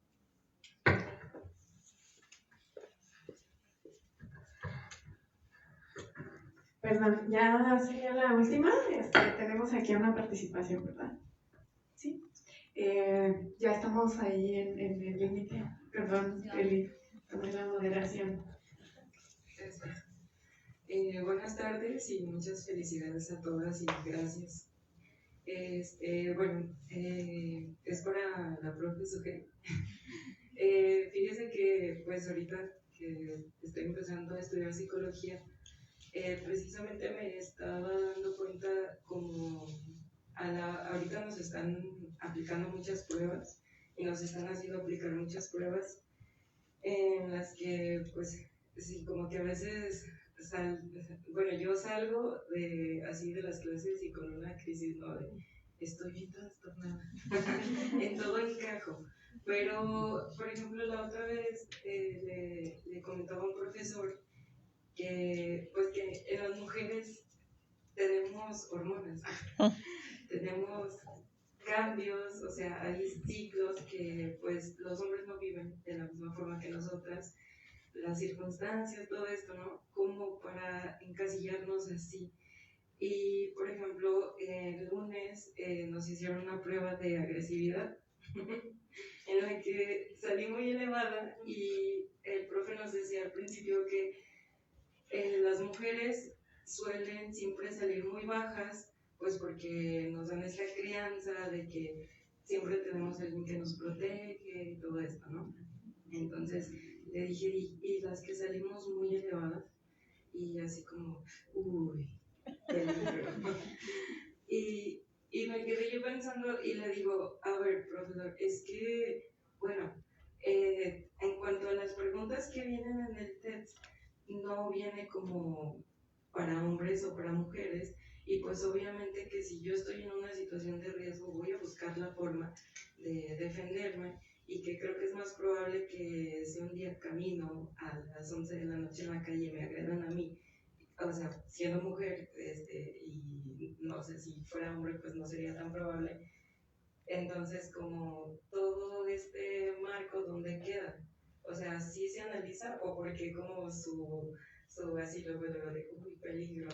Perdón, ya sería la última. Tenemos aquí una participación, ¿verdad? Sí. Ya estamos ahí en el límite. Perdón, Eli, tomé la moderación. Gracias. Buenas tardes y muchas felicidades a todas y gracias. Bueno, es para la profe Sujei. Fíjese que pues ahorita que estoy empezando a estudiar psicología, precisamente me estaba dando cuenta como ahorita nos están aplicando muchas pruebas y nos están haciendo aplicar muchas pruebas en las que pues sí, como que a veces bueno, yo salgo así de las clases y con una crisis, ¿no? Estoy bien trastornada, en todo encajo. Pero, por ejemplo, la otra vez le comentaba a un profesor que, pues, que en las mujeres tenemos hormonas, tenemos cambios, o sea, hay ciclos que, pues, los hombres no viven de la misma forma que nosotras, las circunstancias, todo esto, ¿no? Como para encasillarnos así. Y, por ejemplo, el lunes nos hicieron una prueba de agresividad en la que salí muy elevada y el profe nos decía al principio que las mujeres suelen siempre salir muy bajas, pues porque nos dan esta crianza de que siempre tenemos a alguien que nos protege y todo esto, ¿no? Entonces le dije, y las que salimos muy elevadas, y así como, uy, peligro. Y me quedé yo pensando y le digo, a ver, profesor, es que, bueno, en cuanto a las preguntas que vienen en el test, no viene como para hombres o para mujeres, y pues obviamente que si yo estoy en una situación de riesgo voy a buscar la forma de defenderme, y que creo que es más probable que si un día camino a las 11 de la noche en la calle y me agredan a mí, o sea, siendo mujer, y no sé, si fuera hombre pues no sería tan probable. Entonces, como todo este marco, ¿dónde queda? O sea, ¿sí se analiza o porque como su así luego de, uy, peligro?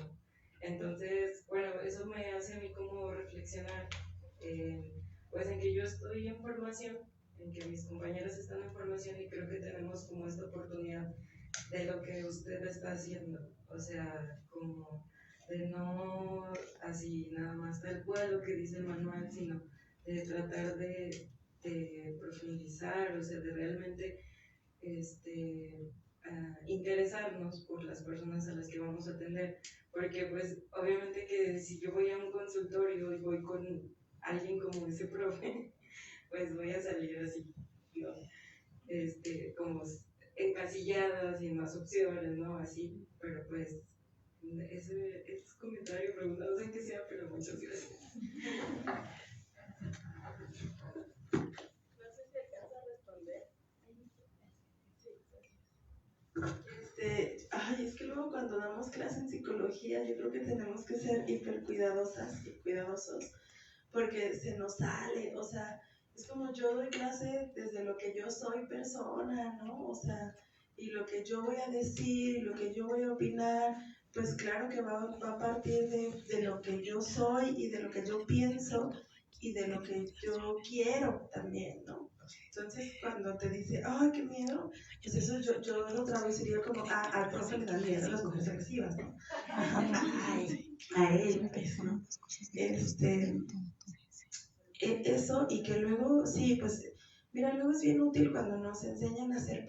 Entonces, bueno, eso me hace a mí como reflexionar, pues en que yo estoy en formación, en que mis compañeras están en formación, y creo que tenemos como esta oportunidad de lo que usted está haciendo, o sea, como de no así nada más tal cual lo que dice el manual, sino de tratar de profundizar, o sea, de realmente interesarnos por las personas a las que vamos a atender, porque pues obviamente que si yo voy a un consultorio y voy con alguien como ese profe, pues voy a salir así, ¿no? Como encasillada, sin más opciones, ¿no? Así, pero pues ese es comentario, pregunta, no sé qué sea, pero muchas gracias. Es que luego cuando damos clase en psicología yo creo que tenemos que ser hiper cuidadosas y cuidadosos porque se nos sale, o sea, es como yo doy clase desde lo que yo soy persona, ¿no? O sea, y lo que yo voy a decir y lo que yo voy a opinar, pues claro que va a partir de lo que yo soy y de lo que yo pienso, y de lo que yo quiero también, ¿no? Entonces, cuando te dice, ¡ay, qué miedo! Pues eso yo lo traduciría como, al profe le dan miedo a las mujeres agresivas, ¿no? A él, pues, ¿no? Eso, y que luego, sí, pues, mira, luego es bien útil cuando nos enseñan a hacer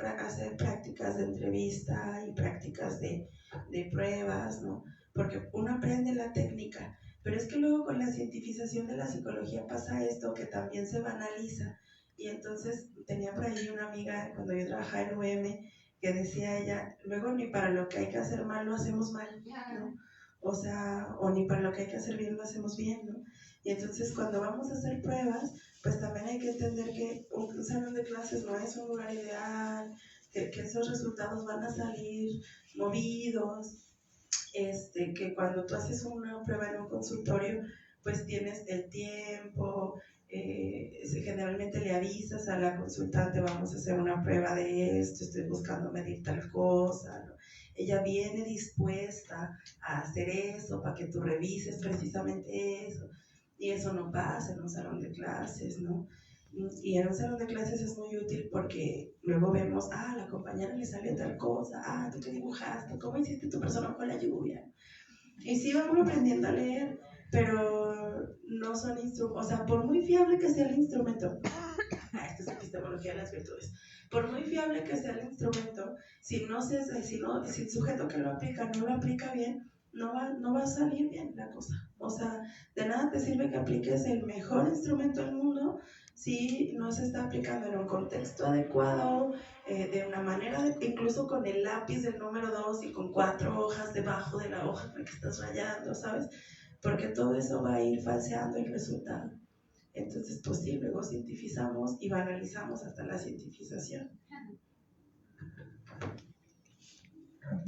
prácticas de entrevista y prácticas de pruebas, ¿no? Porque uno aprende la técnica, pero es que luego con la cientificación de la psicología pasa esto, que también se banaliza. Y entonces tenía por ahí una amiga cuando yo trabajaba en UM que decía ella, luego ni para lo que hay que hacer mal lo hacemos mal, ¿no? O sea, o ni para lo que hay que hacer bien lo hacemos bien, ¿no? Y entonces cuando vamos a hacer pruebas, pues también hay que entender que un salón de clases no es un lugar ideal, que esos resultados van a salir movidos, que cuando tú haces una prueba en un consultorio, pues tienes el tiempo, generalmente le avisas a la consultante, vamos a hacer una prueba de esto, estoy buscando medir tal cosa, ¿no? Ella viene dispuesta a hacer eso para que tú revises precisamente eso, y eso no pasa en un salón de clases, ¿no? Y en un salón de clases es muy útil porque luego vemos, a la compañera le salió tal cosa, tú te dibujaste, ¿cómo hiciste tu persona con la lluvia? Y sí vamos aprendiendo a leer, pero no son instrumentos, o sea, por muy fiable que sea el instrumento, esta es epistemología de las virtudes, por muy fiable que sea el instrumento, si el sujeto que lo aplica no lo aplica bien, no va a salir bien la cosa. O sea, de nada te sirve que apliques el mejor instrumento del mundo si no se está aplicando en un contexto adecuado, de una manera, incluso con el lápiz del número 2 y con 4 hojas debajo de la hoja en la que estás rayando, ¿sabes? Porque todo eso va a ir falseando el resultado. Entonces, pues sí, luego cientificamos y banalizamos hasta la cientificación.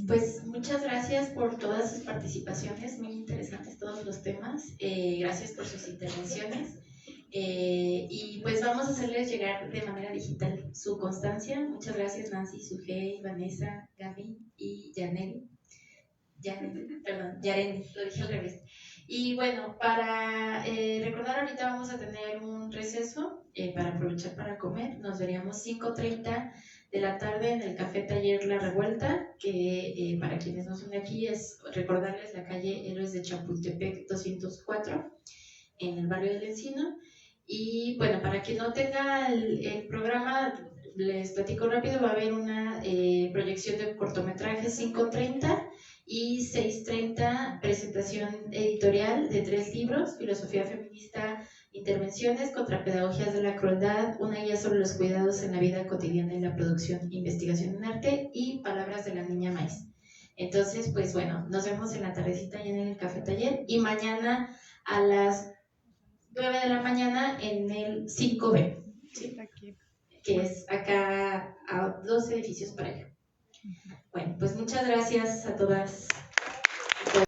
Pues muchas gracias por todas sus participaciones, muy interesantes todos los temas. Gracias por sus intervenciones. Y pues vamos a hacerles llegar de manera digital su constancia. Muchas gracias Nancy, Sujei, Vanessa, Gaby y Yareni, lo dije al revés. Y bueno, para recordar, ahorita vamos a tener un receso para aprovechar para comer. Nos veríamos 5:30 de la tarde en el Café Taller La Revuelta, que para quienes no son de aquí es recordarles la calle Héroes de Chapultepec 204 en el barrio del Encino. Y bueno, para quien no tenga el programa, les platico rápido, va a haber una proyección de cortometrajes 5:30 y 6:30 presentación editorial de 3 libros, Filosofía Feminista, Intervenciones contra Pedagogías de la Crueldad, una guía sobre los cuidados en la vida cotidiana y la producción e investigación en arte, y Palabras de la Niña Maíz. Entonces, pues bueno, nos vemos en la tardecita ya en el Café Taller, y mañana a las 9 de la mañana en el 5B, ¿sí? Que es acá a 2 edificios para allá. Bueno, pues muchas gracias a todas.